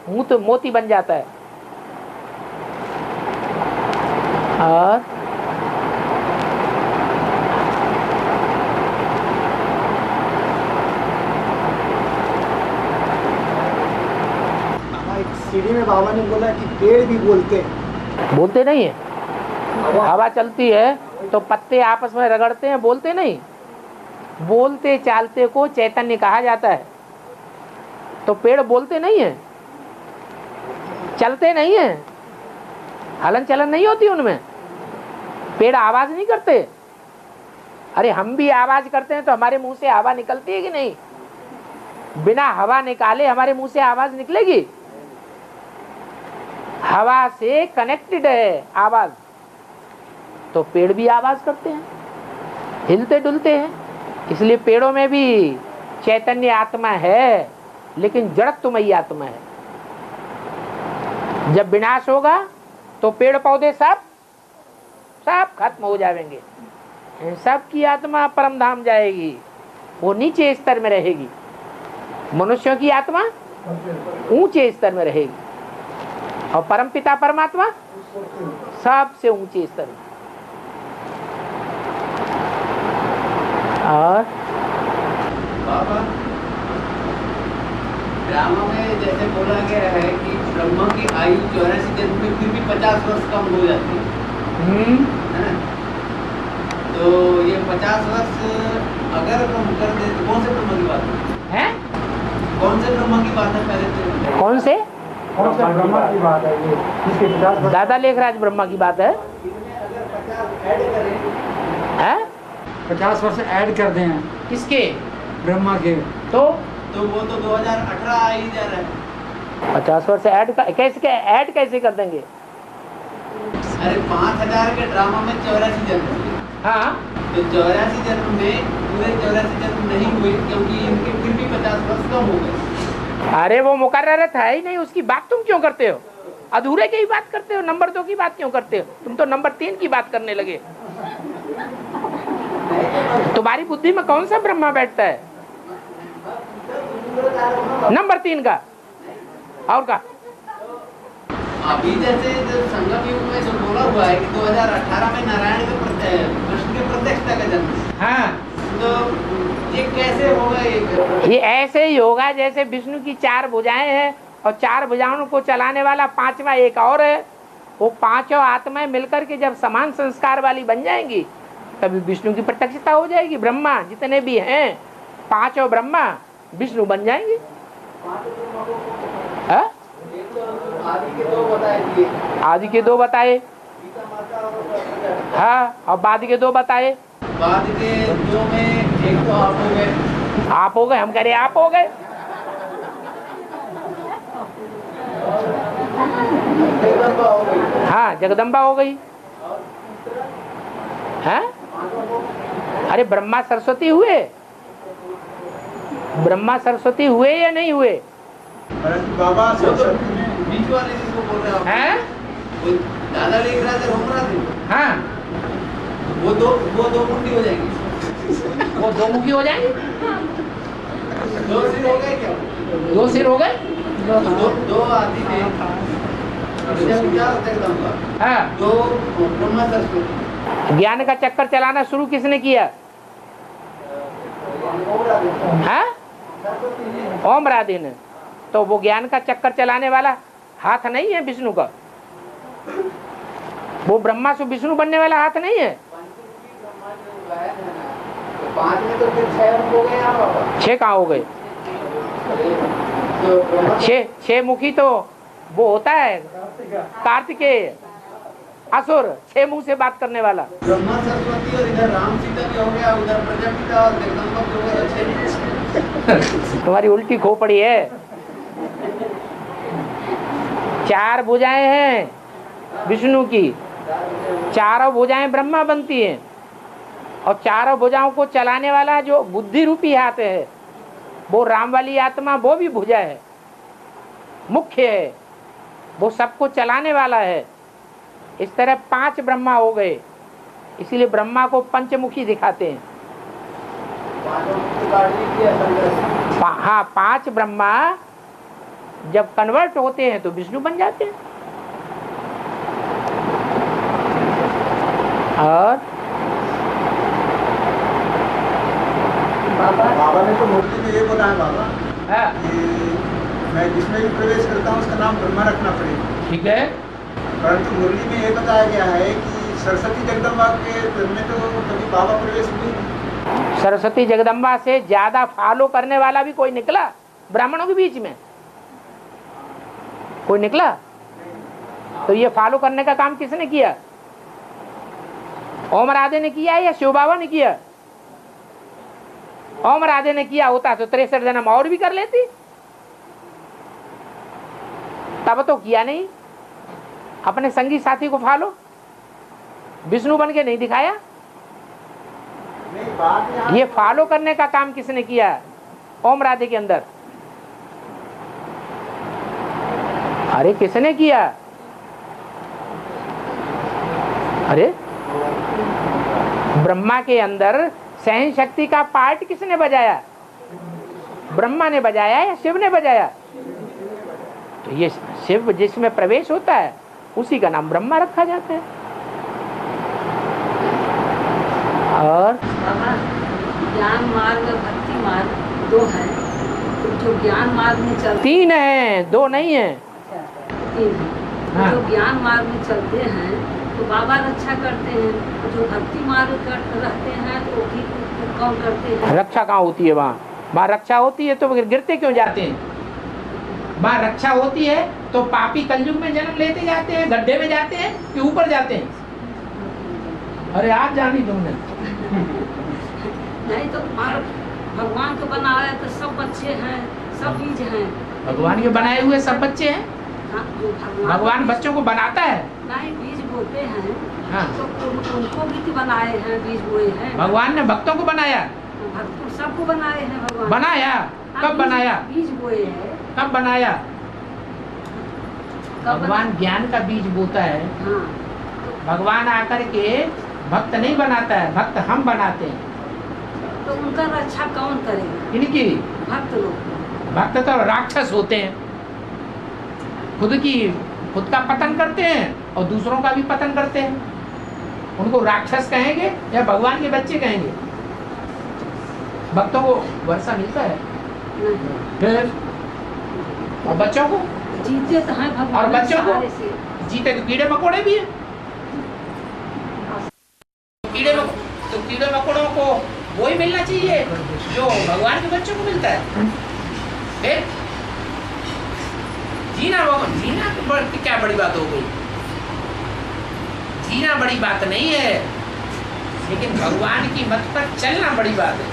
मुंह तो मोती बन जाता है। और सीढ़ी में बाबा ने बोला कि पेड़ भी बोलते नहीं है। हवा चलती है तो पत्ते आपस में रगड़ते हैं, बोलते नहीं। बोलते चालते को चैतन्य कहा जाता है। तो पेड़ बोलते नहीं है, चलते नहीं है, हलन चलन नहीं होती उनमें। पेड़ आवाज नहीं करते। अरे हम भी आवाज करते हैं तो हमारे मुंह से हवा निकलती है कि नहीं? बिना हवा निकाले हमारे मुंह से आवाज निकलेगी? हवा से कनेक्टेड है आवाज। तो पेड़ भी आवाज करते हैं, हिलते डुलते हैं। इसलिए पेड़ों में भी चैतन्य आत्मा है, लेकिन जड़त्वमयी आत्मा है। जब विनाश होगा तो पेड़ पौधे सब खत्म हो जाएंगे। सब की आत्मा परम धाम जाएगी, वो नीचे स्तर में रहेगी। मनुष्यों की आत्मा ऊंचे स्तर में रहेगी, और परम पिता परमात्मा सबसे ऊंचे स्तर में। और बाबा ड्रामा में जैसे बोला गया है कि ब्रह्मा की आयु 84 जन्म में फिर भी 50 वर्ष कम हो जाती है ना? तो ये 50 वर्ष अगर कम कर दे तो कौन से ब्रह्मा की बात है? कौन से ब्रह्मा की बात है? पहले कौन से ब्रह्मा की बात है ये, इसके 50 दादा लेखराज ब्रह्मा की बात है। 50 वर्ष ऐड कर दें किसके? ब्रह्मा के। तो वो तो 2018 आ ही जा रहा है। 50 वर्ष ऐड कैसे कर देंगे? अरे 5000 के ड्रामा में 84 जन्म। हाँ, तो 84 जन्म में पूरे 84 जन्म नहीं हुए, क्योंकि इनके फिर भी 50 वर्ष कम हो गए। अरे वो मुकर्रर था ही नहीं, उसकी बात तुम क्यों करते हो? अधूरे की ही बात करते हो, नंबर 2 की बात क्यों करते हो? तुम तो नंबर 3 की बात करने लगे। तुम्हारी बुद्धि में कौन सा ब्रह्मा बैठता है? नंबर 3 का। और का अभी जैसे जो संगम युग में जो बोला हुआ है कि 2018 में नारायण के कृष्ण के प्रत्यक्षता का जन्म। हाँ, तो ये कैसे होगा? ये ऐसे ही होगा जैसे विष्णु की 4 भुजाएं हैं और 4 भुजाओं को चलाने वाला 5वां एक और है। वो 5 आत्माएं मिलकर के जब समान संस्कार वाली बन जाएंगी तभी विष्णु की प्रत्यक्षता हो जाएगी। ब्रह्मा जितने भी हैं 5 ब्रह्मा विष्णु बन जाएंगे। आदि के 2 बताए, हाँ, और बाद के 2 बताए। बाद के 2 में एक तो आप हो गए। आप हो गए, हम कह रहे आप हो गए। हाँ, जगदम्बा हो गई। हैं? अरे ब्रह्मा सरस्वती हुए? ब्रह्मा सरस्वती हुए या नहीं हुए? बाबा सरस्वती ने मुखी वाले जिसको बोल रहे हैं हैं? वो दादा लेख रहा था रोम रहा थे हाँ, वो दो मुंडी हो जाएंगी। वो दो मुखी हो जाएंगे। दो सिर हो गए क्या? दो सिर हो गए। दो आदि थे क्या होता है जगदम्बा? हाँ, दो ब्रह्मा सरस्वती। ज्ञान का चक्कर चलाना शुरू किसने किया? हाँ? ओम राधे ने। तो वो ज्ञान का चक्कर चलाने वाला हाथ नहीं है विष्णु का? वो ब्रह्मा से विष्णु बनने वाला हाथ नहीं है? पांच में तो फिर 6 हो गए यहाँ बाबा। 6 कहाँ हो गए? 6 मुखी तो वो होता है कार्तिकेय असुर, 6 मुंह से बात करने वाला। ब्रह्मा सरस्वती और इधर राम सीता भी हो गया, उधर प्रजापिता और जगदम्बा भी हो गया। तुम्हारी उल्टी खोपड़ी है। 4 भुजाएं हैं विष्णु की, चारों भुजाएं ब्रह्मा बनती हैं, और चारों भुजाओं को चलाने वाला जो बुद्धि रूपी हाथ है वो राम वाली आत्मा, वो भी भुजा है, मुख्य है, वो सबको चलाने वाला है। इस तरह 5 ब्रह्मा हो गए, इसीलिए ब्रह्मा को पंचमुखी दिखाते हैं। हाँ, 5 ब्रह्मा जब कन्वर्ट होते हैं तो विष्णु बन जाते हैं। और बाबा ने तो मूर्ति में ये बोला है बाबा हाँ, कि मैं जिसमें भी प्रवेश करता हूँ उसका नाम ब्रह्मा रखना पड़ेगा। ठीक है। परंतु मुरली में ये बताया गया है कि सरस्वती जगदम्बा के में तो कभी बाबा प्रवेश नहीं। सरस्वती जगदम्बा से ज्यादा फॉलो करने वाला भी कोई निकला ब्राह्मणों के बीच में? कोई निकला? तो ये फॉलो करने का काम किसने किया? ओम राधे ने किया या शिव बाबा ने किया? ओम राधे ने किया होता तो 63 जन्म और भी कर लेती, तब तो किया नहीं। अपने संगी साथी को फॉलो विष्णु बन के नहीं दिखाया। ये फॉलो करने का काम किसने किया ओम राधे के अंदर? अरे किसने किया? अरे ब्रह्मा के अंदर सहन शक्ति का पार्ट किसने बजाया? ब्रह्मा ने बजाया या शिव ने बजाया? तो ये शिव जिसमें प्रवेश होता है उसी का नाम ब्रह्मा रखा जाता है। और ज्ञान मार्ग और भक्ति मार्ग 2 है, तो जो ज्ञान मार्ग में चलते 3 है, 2 नहीं है। 3 है। हाँ। जो ज्ञान मार्ग में चलते हैं तो बाबा रक्षा करते हैं, जो भक्ति मार्ग रहते हैं तो भी कौन करते हैं? रक्षा कहाँ होती है? वहाँ रक्षा होती है तो गिरते क्यों जाते हैं? वहाँ रक्षा होती है तो पापी कलयुग में जन्म लेते जाते हैं, गड्ढे में जाते हैं कि ऊपर जाते हैं? अरे आप जानी तुमने नहीं तो भगवान को बनाया तो सब बच्चे हैं, सब बीज हैं। भगवान के बनाए हुए सब बच्चे हैं। हाँ, भगवान बच्चों को बनाता है? नहीं, बीज बोते हैं। हाँ। तो उनको भी तो बनाए हैं, बीज बोए हैं। भगवान ने भक्तों को बनाया? भक्तों सबको बनाए हैं भगवान। बनाया? कब बनाया? बीज बोए हैं। कब बनाया? भगवान ज्ञान का बीज बोता है। हाँ। भगवान आकर के भक्त नहीं बनाता है, भक्त हम बनाते हैं। तो उनका रक्षा कौन करेगा? इनकी भक्त लोग। भक्त तो राक्षस होते हैं, खुद का पतन करते हैं और दूसरों का भी पतन करते हैं। उनको राक्षस कहेंगे या भगवान के बच्चे कहेंगे? भक्तों को वर्षा मिलता है फिर, और बच्चों को जीते तो हैं भगवान। और बच्चों को जीते तो कीड़े मकोड़े भी है। कीड़े मकोड़ों को वही मिलना चाहिए जो भगवान के बच्चों को मिलता है। जीना तो क्या बड़ी बात हो गई? जीना बड़ी बात नहीं है, लेकिन भगवान की मत पर चलना बड़ी बात है।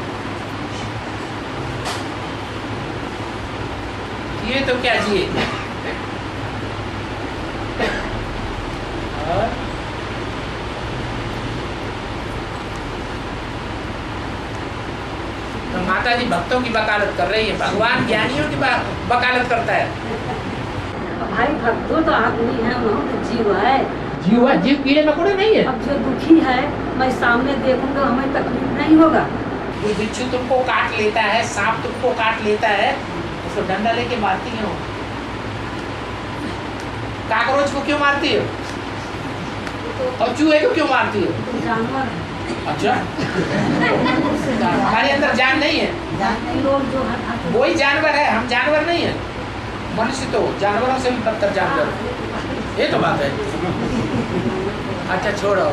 ये तो क्या जिए। तो माता जी भक्तों की वकालत कर रही है, भगवान ज्ञानियों की वकालत करता है। भाई भक्तों तो आदमी है, उन्होंने तो जीव है। जीव है, जीव कीड़े मकोड़े नहीं है। अब जो दुखी है मैं सामने देखूंगा, हमें तकलीफ नहीं होगा। कोई बिच्छू तुमको काट लेता है, सांप तुमको काट लेता है, उसको डंडा लेके मारती हो। काकरोच को क्यों मारती हो? और चूहे को क्यों मारती हो? जानवर है। अच्छा हमारे अंदर जान नहीं है। लोग जो है वही जानवर है, हम जानवर नहीं है। मनुष्य तो जानवरों से भी बदतर जानवर, ये तो बात है। अच्छा छोड़ो।